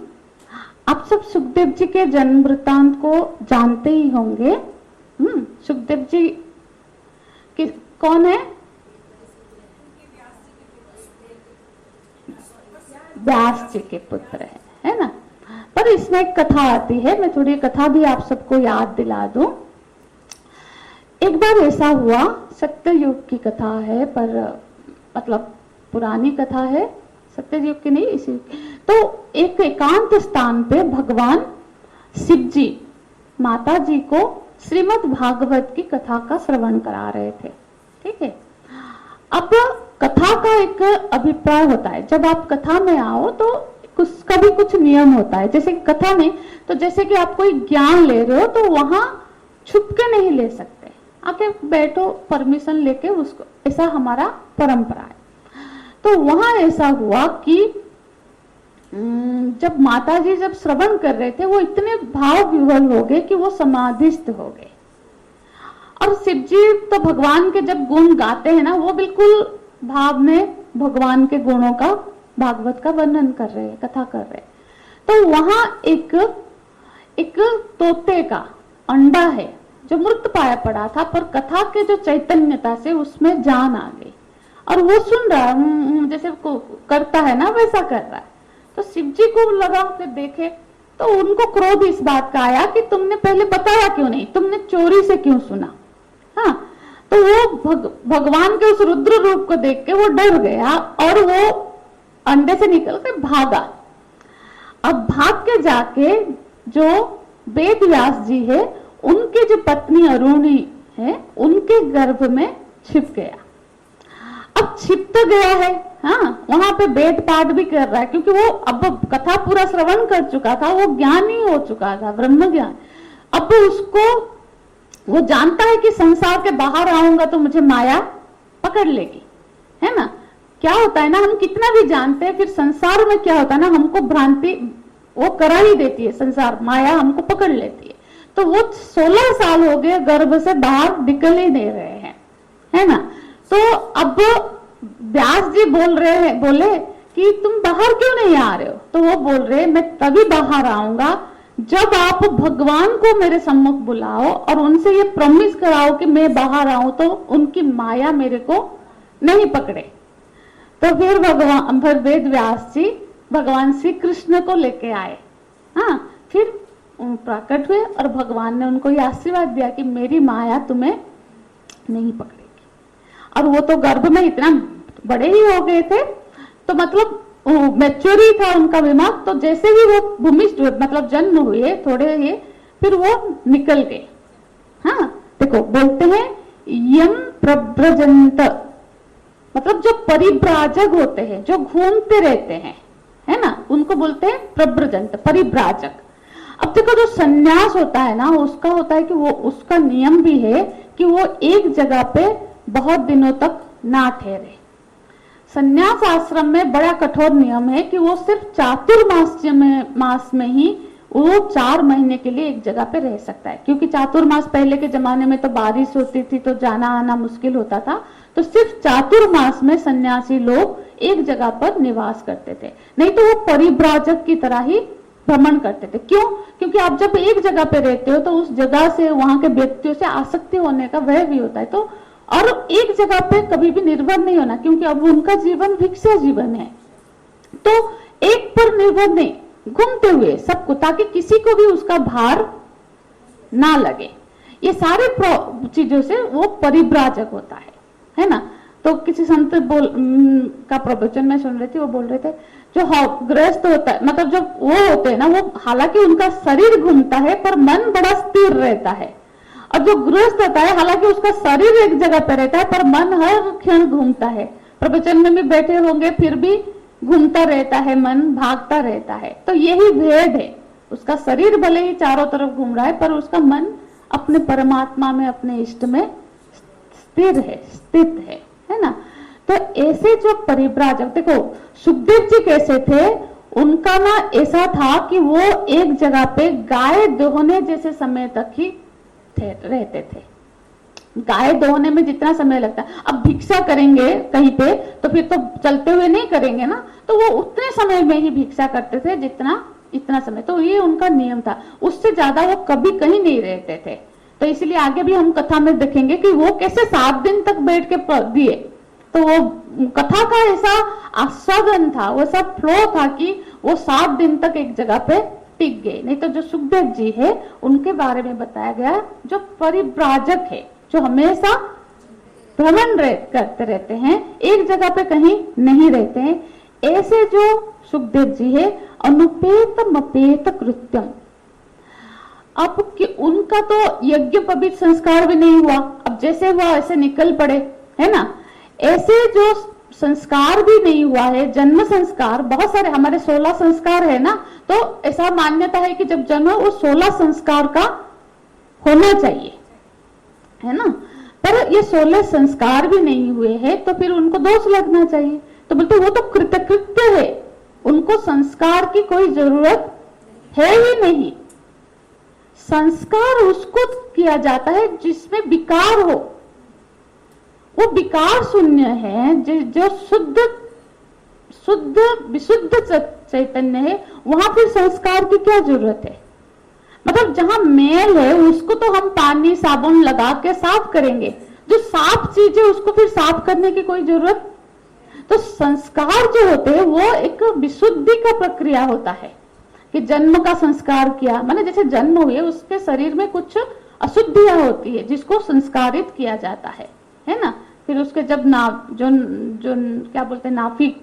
आप सब सुखदेव जी के जन्म वृत्तांत को जानते ही होंगे। सुखदेव जी कौन है? व्यास जी के पुत्र है ना। पर इसमें एक कथा आती है, मैं थोड़ी कथा भी आप सबको याद दिला दूं। एक बार ऐसा हुआ, सत्ययुग की कथा है, पर मतलब पुरानी कथा है, सत्ययुग की नहीं। इसी तो एक एकांत स्थान पे भगवान शिव जी माता जी को श्रीमद् भागवत की कथा का श्रवण करा रहे थे। ठीक है। अब कथा का एक अभिप्राय होता है, जब आप कथा में आओ तो उसका भी कुछ नियम होता है। जैसे कथा में तो जैसे कि आप कोई ज्ञान ले रहे हो तो वहां छुप के नहीं ले सकते, आके बैठो, परमिशन लेके उसको, ऐसा हमारा परंपरा है। तो वहां ऐसा हुआ कि जब माता जी जब श्रवण कर रहे थे वो इतने भाव विह्वल हो गए कि वो समाधिस्थ हो गए। और शिव जी तो भगवान के जब गुण गाते हैं ना, वो बिल्कुल भाव में भगवान के गुणों का, भागवत का वर्णन कर रहे हैं, कथा कर रहे हैं। तो वहां एक तोते का अंडा है जो मृत पाया पड़ा था, पर कथा के जो चैतन्यता से उसमें जान आ गई और वो सुन रहा जैसे करता है ना वैसा कर रहा है। तो शिव जी को लगा, फिर देखे तो उनको क्रोध इस बात का आया कि तुमने पहले बताया क्यों नहीं, तुमने चोरी से क्यों सुना। हाँ, तो वो भगवान के उस रुद्र रूप को देख के वो डर गया और वो अंडे से निकल के भागा। अब भाग के जाके जो वेद व्यास जी है, उनकी जो पत्नी अरुणी है, उनके गर्भ में छिप गया। अब छिप तो गया है, हाँ, वहां पे वेद पाठ भी कर रहा है, क्योंकि वो अब कथा पूरा श्रवण कर चुका था, वो ज्ञानी हो चुका था, ब्रह्म ज्ञान। अब उसको वो जानता है कि संसार के बाहर आऊंगा तो मुझे माया पकड़ लेगी, है ना। क्या होता है ना, हम कितना भी जानते हैं, फिर संसार में क्या होता है ना, हमको भ्रांति वो करा ही देती है, संसार माया हमको पकड़ लेती है। तो वो 16 साल हो गए गर्भ से बाहर निकल ही नहीं रहे हैं, है ना। तो अब व्यास जी बोले कि तुम बाहर क्यों नहीं आ रहे हो। तो वो बोल रहे मैं तभी बाहर आऊंगा जब आप भगवान को मेरे सम्मुख बुलाओ और उनसे ये प्रॉमिस कराओ कि मैं बाहर आऊं तो उनकी माया मेरे को नहीं पकड़े। तो फिर वेद व्यास जी भगवान श्री कृष्ण को लेके आए। हाँ, फिर प्रकट हुए और भगवान ने उनको ये आशीर्वाद दिया कि मेरी माया तुम्हें नहीं पकड़ेगी। और वो तो गर्भ में इतना बड़े ही हो गए थे, तो मतलब मैच्योर ही था उनका दिमाग। तो जैसे ही वो भूमिष्ठ मतलब जन्म हुए थोड़े ही, फिर वो निकल गए। हाँ, देखो बोलते हैं यम प्रव्रजंत, मतलब जो परिव्राजक होते हैं, जो घूमते रहते हैं, है ना, उनको बोलते हैं प्रव्रजंत, परिव्राजक। अब देखो जो सन्यास होता है ना, उसका होता है कि वो उसका नियम भी है कि वो एक जगह पे बहुत दिनों तक ना ठहरे। सन्यास आश्रम में बड़ा कठोर नियम है कि वो सिर्फ चातुर्मास में ही वो 4 महीने के लिए एक जगह पे रह सकता है, क्योंकि चातुर्मास पहले के जमाने में तो बारिश होती थी तो जाना आना मुश्किल होता था। तो सिर्फ चातुर्मास में सन्यासी लोग एक जगह पर निवास करते थे, नहीं तो वो परिव्राजक की तरह ही भ्रमण करते थे। क्यों? क्योंकि आप जब एक जगह पे रहते हो तो उस जगह से, वहां के व्यक्तियों से आसक्ति होने का वह भी होता है। तो और एक जगह पे कभी भी निर्भर नहीं होना, क्योंकि अब उनका जीवन भिक्षा जीवन है। तो एक पर निर्भर नहीं, घूमते हुए सबको, ताकि किसी को भी उसका भार ना लगे। ये सारे चीजों से वो परिव्राजक होता है ना। तो किसी संत का प्रवचन में सुन रही थी, वो बोल रहे थे जो ग्रस्त होता है, मतलब जो वो होते हैं ना, वो हालांकि उनका शरीर घूमता है पर मन बड़ा स्थिर रहता है। और जो गृहस्थ होता है, हालांकि उसका शरीर एक जगह पे रहता है पर मन हर क्षण घूमता है। प्रवचन में भी बैठे होंगे फिर भी घूमता रहता है, मन भागता रहता है। तो यही भेद है, उसका शरीर भले ही चारों तरफ घूम रहा है पर उसका मन अपने परमात्मा में, अपने इष्ट में स्थिर है, स्थित है ना। तो ऐसे जो परिव्राजक, देखो सुखदेव जी कैसे थे, उनका ना ऐसा था कि वो एक जगह पे गाय दोहने जैसे समय तक ही रहते थे। गाय दोहने में जितना समय लगता है, अब भिक्षा करेंगे कहीं पे तो फिर तो चलते हुए नहीं करेंगे ना, तो वो उतने समय में ही भिक्षा करते थे जितना इतना समय। तो ये उनका नियम था, उससे ज्यादा वो कभी कहीं नहीं रहते थे। तो इसलिए आगे भी हम कथा में देखेंगे कि वो कैसे 7 दिन तक बैठ के दिए। तो वो कथा का ऐसा आस्वादन था, वो ऐसा फ्लो था कि वो 7 दिन तक एक जगह पे टिक गए। नहीं तो जो सुखदेव जी है उनके बारे में बताया गया, जो परिव्राजक है, जो हमेशा भ्रमण करते रहते हैं, एक जगह पे कहीं नहीं रहते हैं। ऐसे जो सुखदेव जी है, अनुपेत मपेत कृत्यम। अब कि उनका तो यज्ञ पवित्र संस्कार भी नहीं हुआ, अब जैसे हुआ ऐसे निकल पड़े, है ना। ऐसे जो संस्कार भी नहीं हुआ है, जन्म संस्कार, बहुत सारे हमारे 16 संस्कार है ना, तो ऐसा मान्यता है कि जब जन्म वो 16 संस्कार का होना चाहिए, है ना। पर ये 16 संस्कार भी नहीं हुए हैं, तो फिर उनको दोष लगना चाहिए। तो बोलते वो तो कृतकृत्य है, उनको संस्कार की कोई जरूरत है ही नहीं। संस्कार उसको किया जाता है जिसमें विकार हो, वो विकार शून्य है, जो शुद्ध विशुद्ध चैतन्य है, वहां फिर संस्कार की क्या जरूरत है। मतलब जहां मैल है उसको तो हम पानी साबुन लगा के साफ करेंगे, जो साफ चीज है उसको फिर साफ करने की कोई जरूरत। तो संस्कार जो होते हैं वो एक विशुद्धि का प्रक्रिया होता है कि जन्म का संस्कार किया, माने जैसे जन्म हुए उसके शरीर में कुछ अशुद्धियां होती है जिसको संस्कारित किया जाता है ना। फिर उसके जब जो क्या बोलते हैं नाफिक,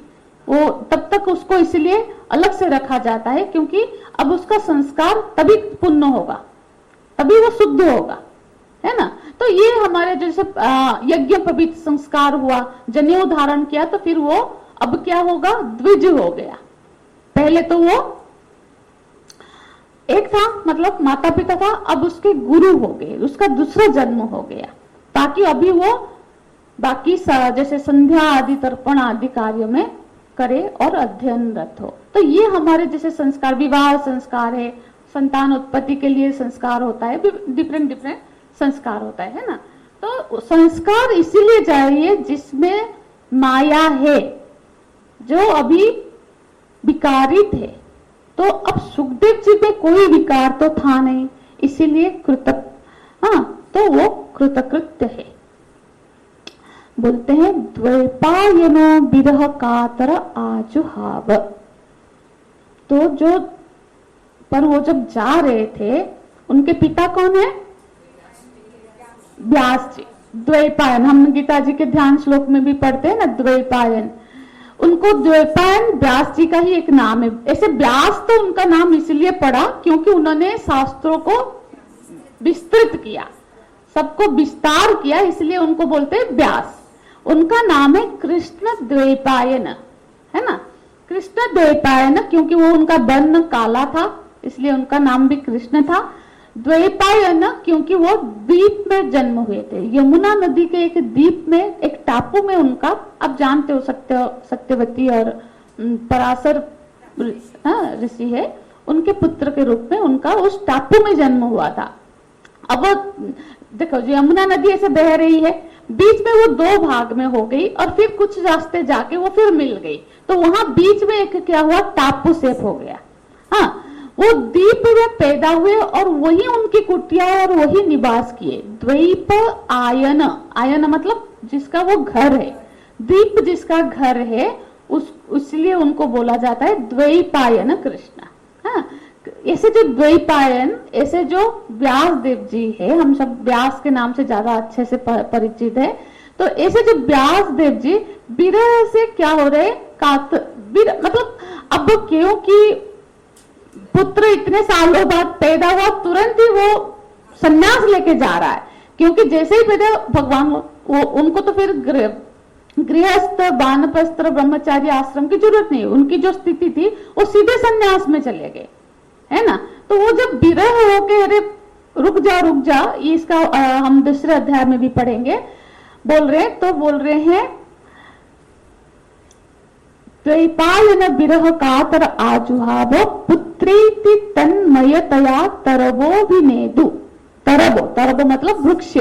वो तब तक उसको इसलिए अलग से रखा जाता है क्योंकि अब उसका संस्कार तभी पूर्ण होगा, तभी वो शुद्ध होगा, है ना। तो ये हमारे जैसे यज्ञ पवित्र संस्कार हुआ, जनेऊ धारण किया, तो फिर वो अब क्या होगा, द्विज हो गया। पहले तो वो एक था, मतलब माता पिता था, अब उसके गुरु हो गए, उसका दूसरा जन्म हो गया, ताकि अभी वो बाकी जैसे संध्या आदि तर्पण आदि कार्य में करे और अध्ययनरत हो। तो ये हमारे जैसे संस्कार, विवाह संस्कार है, संतान उत्पत्ति के लिए संस्कार होता है, डिफरेंट संस्कार होता है ना। तो संस्कार इसीलिए चाहिए जिसमें माया है, जो अभी विकारित है। तो अब सुखदेव जी में कोई विकार तो था नहीं, इसीलिए तो वो कृतकृत्य है। बोलते हैं द्वैपायनो विरह कातर आजुहाव। तो जो पर वो जब जा रहे थे, उनके पिता कौन है, व्यास जी, द्वैपायन। हम गीता जी के ध्यान श्लोक में भी पढ़ते हैं ना, द्वैपायन। उनको द्वैपायन व्यास जी का ही एक नाम है। ऐसे व्यास तो उनका नाम इसलिए पड़ा क्योंकि उन्होंने शास्त्रों को विस्तृत किया, सबको विस्तार किया, इसलिए उनको बोलते हैं व्यास। उनका नाम है कृष्ण द्वैपायन, है ना। कृष्ण द्वैपायन क्योंकि वो उनका वर्ण काला था, इसलिए उनका नाम भी कृष्ण था। द्वैपायन क्योंकि वो द्वीप में जन्म हुए थे, यमुना नदी के एक द्वीप में, एक टापू में उनका, आप जानते हो सत्यवती और पराशर ऋषि है, उनके पुत्र के रूप में उनका उस टापू में जन्म हुआ था। अब देखो, जो यमुना नदी ऐसे बह रही है, बीच में वो दो भाग में हो गई और फिर कुछ रास्ते जाके वो फिर मिल गई, तो वहां बीच में एक क्या हुआ, टापू सेप हो गया। हाँ, वो द्वीप में पैदा हुए और वही उनकी कुटिया और वही निवास किए। द्वीप आयन, आयन मतलब जिसका वो घर है, द्वीप जिसका घर है, इसलिए उनको बोला जाता है द्वैपायन कृष्ण। हाँ, ऐसे जो द्वैपायन, ऐसे जो व्यास देव जी है, हम सब व्यास के नाम से ज्यादा अच्छे से परिचित है, तो ऐसे जो व्यास देव जी विरह से क्या हो रहे, मतलब अब क्योंकि पुत्र इतने सालों बाद पैदा हुआ, तुरंत ही वो संन्यास लेके जा रहा है, क्योंकि जैसे ही पैदा भगवान वो उनको तो फिर गृहस्थ, वानप्रस्थ, ब्रह्मचारी आश्रम की जरूरत नहीं, उनकी जो स्थिति थी वो सीधे संन्यास में चले गए, है ना। तो वो जब विरह हो के, अरे रुक जा, ये इसका हम दूसरे अध्याय में भी पढ़ेंगे, बोल रहे हैं द्वैपायन विरह कातर आजुहाव पुत्रेति तन्मयतया तरबोभिनेदु। तरबो मतलब वृक्ष।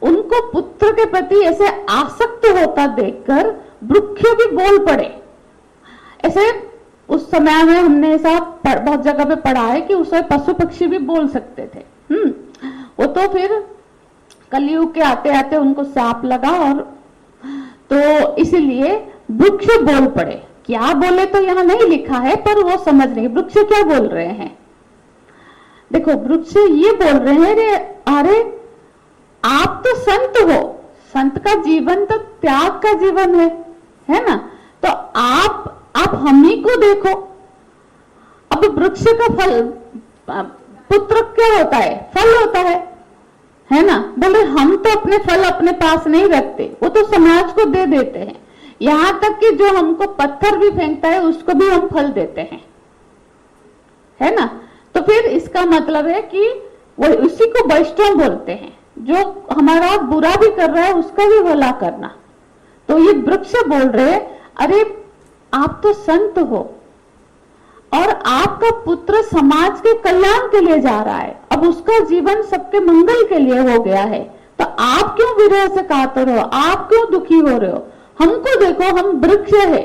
उनको पुत्र के प्रति ऐसे आसक्त होता देखकर वृक्ष भी बोल पड़े। ऐसे उस समय में हमने ऐसा बहुत जगह पे पढ़ा है कि उस समय पशु पक्षी भी बोल सकते थे। वो तो फिर कलयुग के आते आते उनको शाप लगा, और तो इसीलिए वृक्ष बोल पड़े। क्या बोले तो यहाँ नहीं लिखा है, पर वो समझ नहीं वृक्ष क्या बोल रहे हैं। देखो, वृक्ष ये बोल रहे हैं, अरे आप तो संत हो, संत का जीवन तो त्याग का जीवन है ना। तो आप हम ही को देखो। अब वृक्ष का फल, पुत्र क्या होता है, फल होता है ना। बोले हम तो अपने फल अपने पास नहीं रखते, वो तो समाज को दे देते हैं। यहां तक कि जो हमको पत्थर भी फेंकता है उसको भी हम फल देते हैं, है ना। तो फिर इसका मतलब है कि वो उसी को वैष्णव बोलते हैं, जो हमारा बुरा भी कर रहा है उसका भी भला करना। तो ये वृक्ष बोल रहे, अरे आप तो संत हो और आपका पुत्र समाज के कल्याण के लिए जा रहा है, अब उसका जीवन सबके मंगल के लिए हो गया है, तो आप क्यों विरह से कातर हो, आप क्यों दुखी हो रहे हो? हमको देखो, हम वृक्ष है,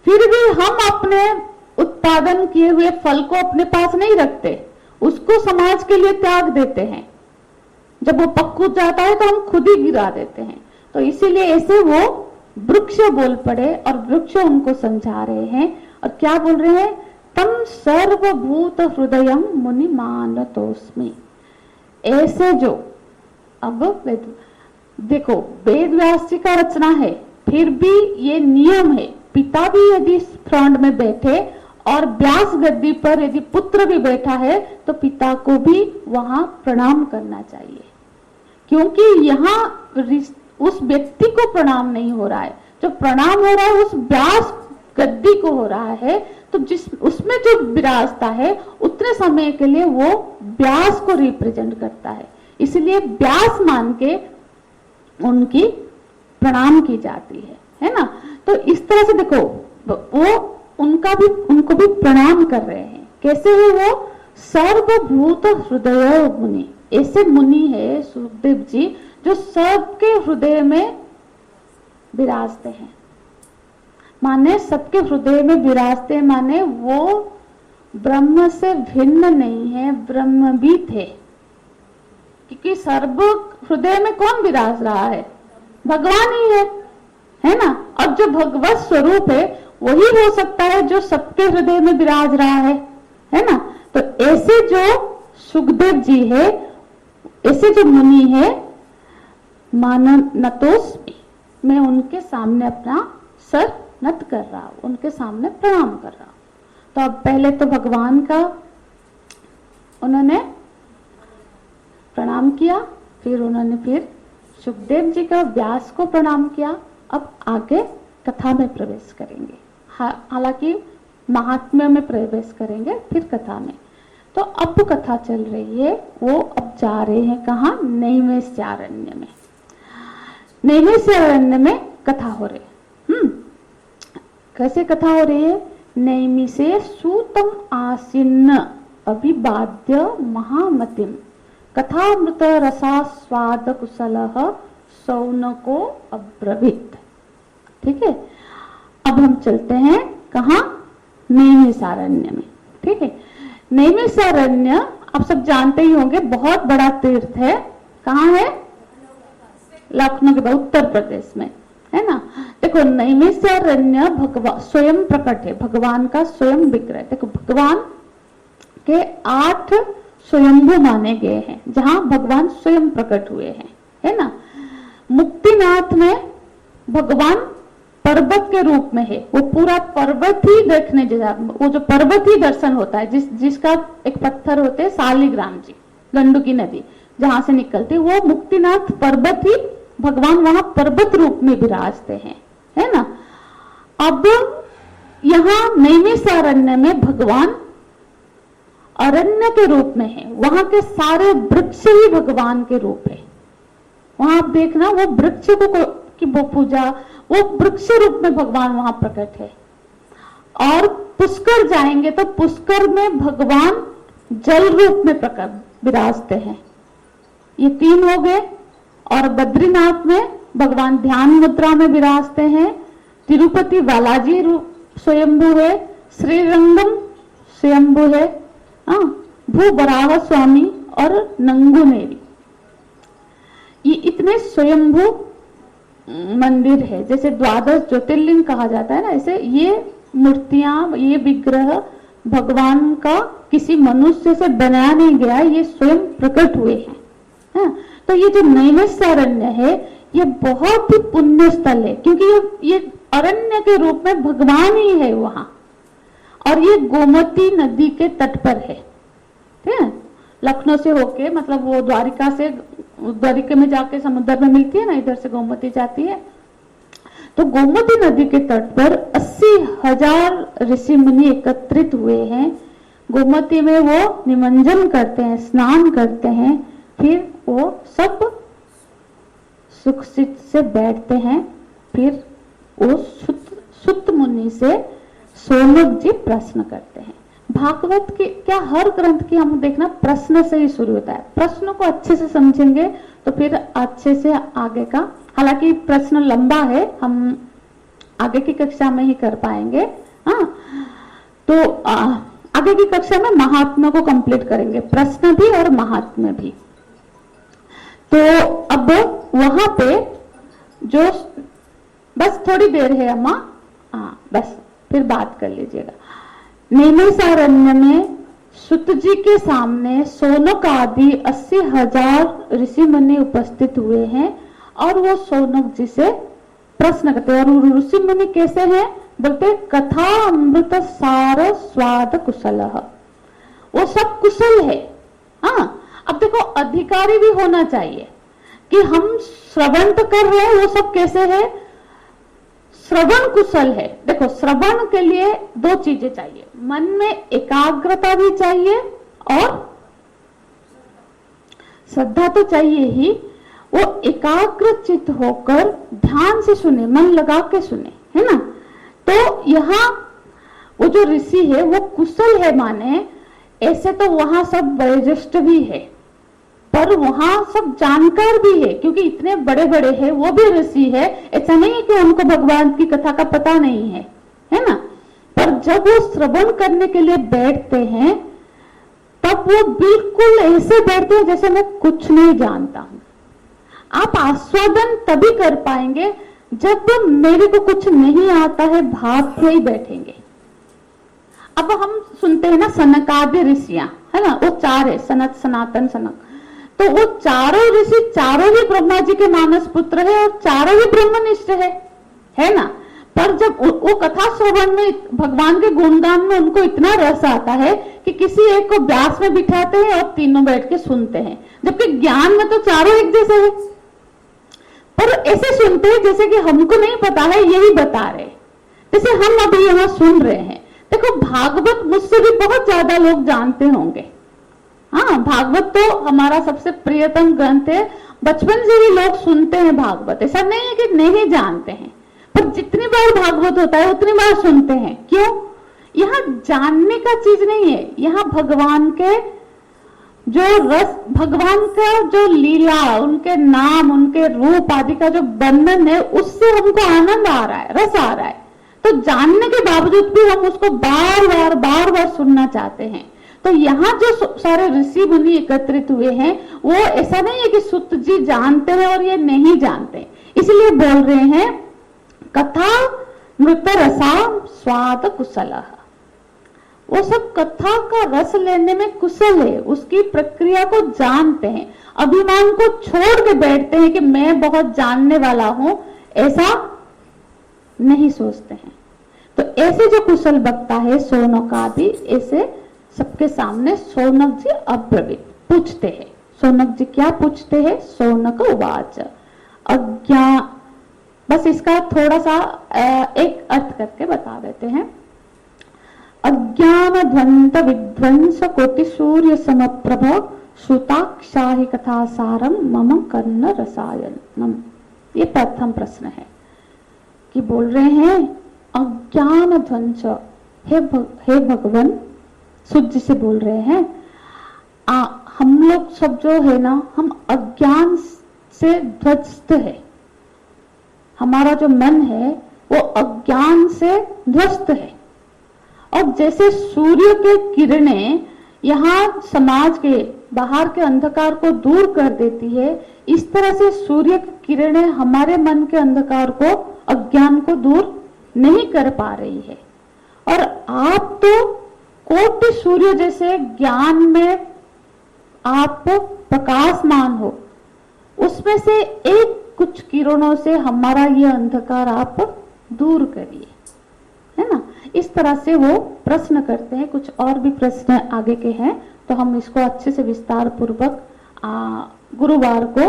फिर भी हम अपने उत्पादन किए हुए फल को अपने पास नहीं रखते, उसको समाज के लिए त्याग देते हैं। जब वो पक जाता है तो हम खुद ही गिरा देते हैं। तो इसीलिए ऐसे वो वृक्ष बोल पड़े और वृक्ष उनको समझा रहे हैं। और क्या बोल रहे हैं? तम सर्वभूत हृदयम मुनि मानतोस्मि। ऐसे जो, अब देखो वेद व्यास जी का रचना है, फिर भी ये नियम है, पिता भी यदि फ्रंट में बैठे और व्यास गद्दी पर यदि पुत्र भी बैठा है तो पिता को भी वहां प्रणाम करना चाहिए, क्योंकि यहाँ उस व्यक्ति को प्रणाम नहीं हो रहा है, जो प्रणाम हो रहा है उस व्यास गद्दी को हो रहा है। तो जिस उसमें जो विराजता है उतने समय के लिए वो व्यास को रिप्रेजेंट करता है, इसलिए व्यास मान के उनकी प्रणाम की जाती है ना। तो इस तरह से देखो वो उनको भी प्रणाम कर रहे हैं। कैसे है वो? सर्वभूत हृदय मुनि, ऐसे मुनि है सुखदेव जी जो सबके हृदय में विराजते हैं। माने सबके हृदय में विराजते, माने वो ब्रह्म से भिन्न नहीं है, ब्रह्म भी थे, क्योंकि सर्व हृदय में कौन विराज रहा है? भगवान ही है ना। और जो भगवत स्वरूप है वही हो सकता है जो सबके हृदय में विराज रहा है ना। तो ऐसे जो सुखदेव जी है, ऐसे जो मुनि है, मानतोस्मि, मैं उनके सामने अपना सर नत कर रहा हूं, उनके सामने प्रणाम कर रहा हूं। तो अब पहले तो भगवान का उन्होंने प्रणाम किया, फिर उन्होंने सुखदेव जी का व्यास को प्रणाम किया। अब आगे कथा में प्रवेश करेंगे, हालांकि महात्म्य में प्रवेश करेंगे, फिर कथा में। तो अब कथा चल रही है, वो अब जा रहे हैं कहाँ? नैमिषारण्य में। नैमिषारण्य में कथा हो रही है। कैसे कथा हो रही है? नैमिषे सूतम आसीन्न अभिवाद्य महामतिम कथामृत रसास्वाद कुशलः सौनको अब्रवीत। ठीक है, अब हम चलते हैं कहाँ? नैमिषारण्य में। ठीक है, नैमिषारण्य आप सब जानते ही होंगे, बहुत बड़ा तीर्थ है। कहाँ है? लखनऊ के बाद उत्तर प्रदेश में है ना। देखो नैमिषारण्य भगवान स्वयं प्रकट है, भगवान का स्वयं विग्रह। देखो भगवान के 8 स्वयंभू माने गए हैं जहां भगवान स्वयं प्रकट हुए हैं, है ना। मुक्तिनाथ में भगवान पर्वत के रूप में है, वो पूरा पर्वत ही देखने जैसा, वो जो पर्वत ही दर्शन होता है, जिसका एक पत्थर होते हैं शालिग्राम जी, गंडकी नदी जहां से निकलती, वो मुक्तिनाथ पर्वत ही भगवान वहां पर्वत रूप में विराजते हैं, है ना। अब यहाँ नैमिषारण्य में भगवान अरण्य के रूप में है, वहां के सारे वृक्ष ही भगवान के रूप है। वहां आप देखना वो वृक्ष की वो पूजा, वो वृक्ष रूप में भगवान वहां प्रकट है। और पुष्कर जाएंगे तो पुष्कर में भगवान जल रूप में प्रकट विराजते हैं। ये 3 हो गए। और बद्रीनाथ में भगवान ध्यान मुद्रा में विराजते हैं। तिरुपति बालाजी रूप स्वयंभू है। श्रीरंगम स्वयंभू है। भू बराह स्वामी और नंगुनेरी, ये इतने स्वयंभू मंदिर है। जैसे 12 ज्योतिर्लिंग कहा जाता है ना, ऐसे ये मूर्तियां, ये विग्रह भगवान का किसी मनुष्य से बनाया नहीं गया, ये स्वयं प्रकट हुए हैं। तो ये जो नैमिषारण्य है ये बहुत ही पुण्य स्थल है, क्योंकि ये अरण्य के रूप में भगवान ही है वहां। और ये गोमती नदी के तट पर है, ठीक है। लखनऊ से होके, मतलब वो द्वारिका से, द्वारिका में जाके समुद्र में मिलती है ना, इधर से गोमती जाती है। तो गोमती नदी के तट पर 80,000 ऋषि मुनि एकत्रित हुए हैं। गोमती में वो निमंजन करते हैं, स्नान करते हैं, फिर वो सब सुख से बैठते हैं। फिर वो सुत मुनि से सोनक जी प्रश्न करते हैं। भागवत की क्या हर ग्रंथ की हम देखना प्रश्न से ही शुरू होता है। प्रश्न को अच्छे से समझेंगे तो फिर अच्छे से आगे का, हालांकि प्रश्न लंबा है, हम आगे की कक्षा में ही कर पाएंगे। हाँ, तो आगे की कक्षा में महात्मा को कंप्लीट करेंगे, प्रश्न भी और महात्म्य भी। तो अब वहां पे जो बस थोड़ी देर है अम्मा, हाँ बस फिर बात कर लीजिएगा। नैमिषारण्य में सुत जी के सामने सोनक आदि 80,000 ऋषि मुनि उपस्थित हुए हैं और वो सोनक जी से प्रश्न करते हैं। और ऋषि मुनि कैसे हैं? बोलते कथा अमृत सार स्वाद कुशल, वो सब कुशल है। हाँ, अब देखो अधिकारी भी होना चाहिए कि हम श्रवण तो कर रहे हैं, वो सब कैसे है? श्रवण कुशल है। देखो श्रवण के लिए दो चीजें चाहिए, मन में एकाग्रता भी चाहिए और श्रद्धा तो चाहिए ही। वो एकाग्र चित्त होकर ध्यान से सुने, मन लगा के सुने, है ना। तो यहाँ वो जो ऋषि है वो कुशल है, माने ऐसे तो वहां सब वयोज्येष्ठ भी है पर वहां सब जानकार भी है, क्योंकि इतने बड़े बड़े हैं, वो भी ऋषि है। ऐसा नहीं है कि उनको भगवान की कथा का पता नहीं है ना। पर जब वो श्रवण करने के लिए बैठते हैं तब वो बिल्कुल ऐसे बैठते हैं जैसे मैं कुछ नहीं जानता हूं। आप आस्वादन तभी कर पाएंगे जब मेरे को कुछ नहीं आता है, भाव से ही बैठेंगे। अब हम सुनते हैं ना सनकादि ऋषियां, है ना, वो चार है, सनत सनातन सनक। तो वो चारों ऋषि चारों ही ब्रह्मा जी के मानस पुत्र है और चारों ही ब्रह्मनिष्ठ है ना। पर जब वो कथा श्रवण में भगवान के गुणगान में उनको इतना रस आता है कि किसी एक को व्यास में बिठाते हैं और तीनों बैठ के सुनते हैं, जबकि ज्ञान में तो चारों एक जैसे है, पर ऐसे सुनते हैं जैसे कि हमको नहीं पता है, यही बता रहे, जैसे हम अभी यहाँ सुन रहे हैं। देखो भागवत मुझसे भी बहुत ज्यादा लोग जानते होंगे। हाँ, भागवत तो हमारा सबसे प्रियतम ग्रंथ है, बचपन से ही लोग सुनते हैं भागवत। ऐसा नहीं है कि नहीं जानते हैं, पर जितनी बार भागवत होता है उतनी बार सुनते हैं। क्यों? यहाँ जानने का चीज नहीं है, यहाँ भगवान के जो रस, भगवान का जो लीला, उनके नाम, उनके रूप आदि का जो वर्णन है, उससे हमको आनंद आ रहा है, रस आ रहा है। तो जानने के बावजूद भी हम उसको बार बार सुनना चाहते हैं। तो यहाँ जो सारे ऋषि मुनि एकत्रित हुए हैं, वो ऐसा नहीं है कि सुत जी जानते हैं और ये नहीं जानते, इसलिए बोल रहे हैं कथा मृत रसा स्वाद कुशल। वो सब कथा का रस लेने में कुशल है, उसकी प्रक्रिया को जानते हैं, अभिमान को छोड़ के बैठते हैं कि मैं बहुत जानने वाला हूं, ऐसा नहीं सोचते हैं। तो ऐसे जो कुशल वक्ता है सोनक आदि, ऐसे सबके सामने सोनक जी अब्रवीत पूछते हैं। सोनक जी क्या पूछते हैं? सोनक उवाच अज्ञान, बस इसका थोड़ा सा एक अर्थ करके बता देते हैं। अज्ञान ध्वंत विध्वंस कोटि सूर्य समप्रभ श्रुताक्षाहि कथा सारम मम कर्ण रसायनम। ये प्रथम प्रश्न है कि बोल रहे हैं अज्ञान ध्वंस, हे भगवान, सुत जी से बोल रहे हैं हम लोग सब जो है ना, हम अज्ञान से ध्वस्त है। हमारा जो मन है वो अज्ञान से ध्वस्त है। और जैसे सूर्य के किरणें यहाँ समाज के बाहर के अंधकार को दूर कर देती है, इस तरह से सूर्य की किरणें हमारे मन के अंधकार को, अज्ञान को दूर नहीं कर पा रही है। और आप तो कोटि सूर्य जैसे ज्ञान में आप प्रकाशमान हो, उसमें से एक कुछ किरणों से हमारा ये अंधकार आप दूर करिए, है ना। इस तरह से वो प्रश्न करते हैं। कुछ और भी प्रश्न आगे के हैं, तो हम इसको अच्छे से विस्तार पूर्वक गुरुवार को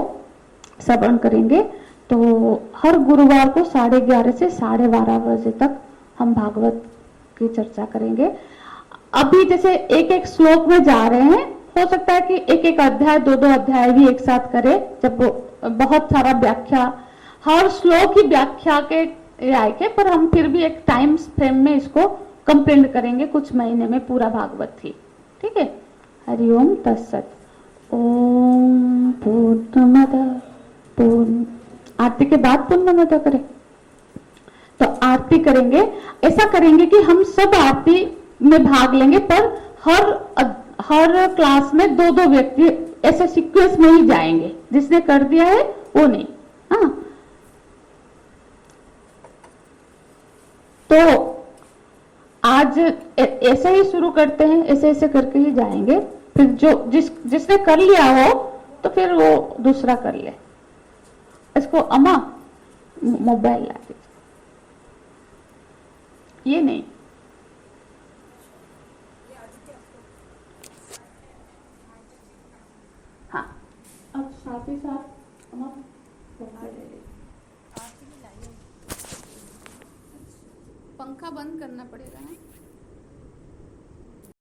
श्रवण करेंगे। तो हर गुरुवार को 11:30 से 12:30 बजे तक हम भागवत की चर्चा करेंगे। अभी जैसे एक एक श्लोक में जा रहे हैं, हो सकता है कि एक एक अध्याय, दो दो अध्याय भी एक साथ करें, जब वो बहुत सारा व्याख्या, हर श्लोक की व्याख्या के आए के, पर हम फिर भी एक टाइम फ्रेम में इसको कंप्लीट करेंगे, कुछ महीने में पूरा भागवत ही। ठीक है, हरिओम तत्सत। ओम पूर्णमद पूर्ण, आरती के बाद पूर्णमद करें तो आरती करेंगे, ऐसा करेंगे कि हम सब आरती में भाग लेंगे, पर हर क्लास में दो दो व्यक्ति ऐसे सीक्वेंस में ही जाएंगे, जिसने कर दिया है वो नहीं। हाँ, तो आज ऐसे ही शुरू करते हैं, ऐसे ऐसे करके ही जाएंगे, फिर जो जिसने कर लिया हो तो फिर वो दूसरा कर ले। इसको अम्मा मोबाइल ला दीजिए, ये नहीं, हाँ अब साथ ही साथ अम्मा पंखा बंद करना पड़ेगा ना।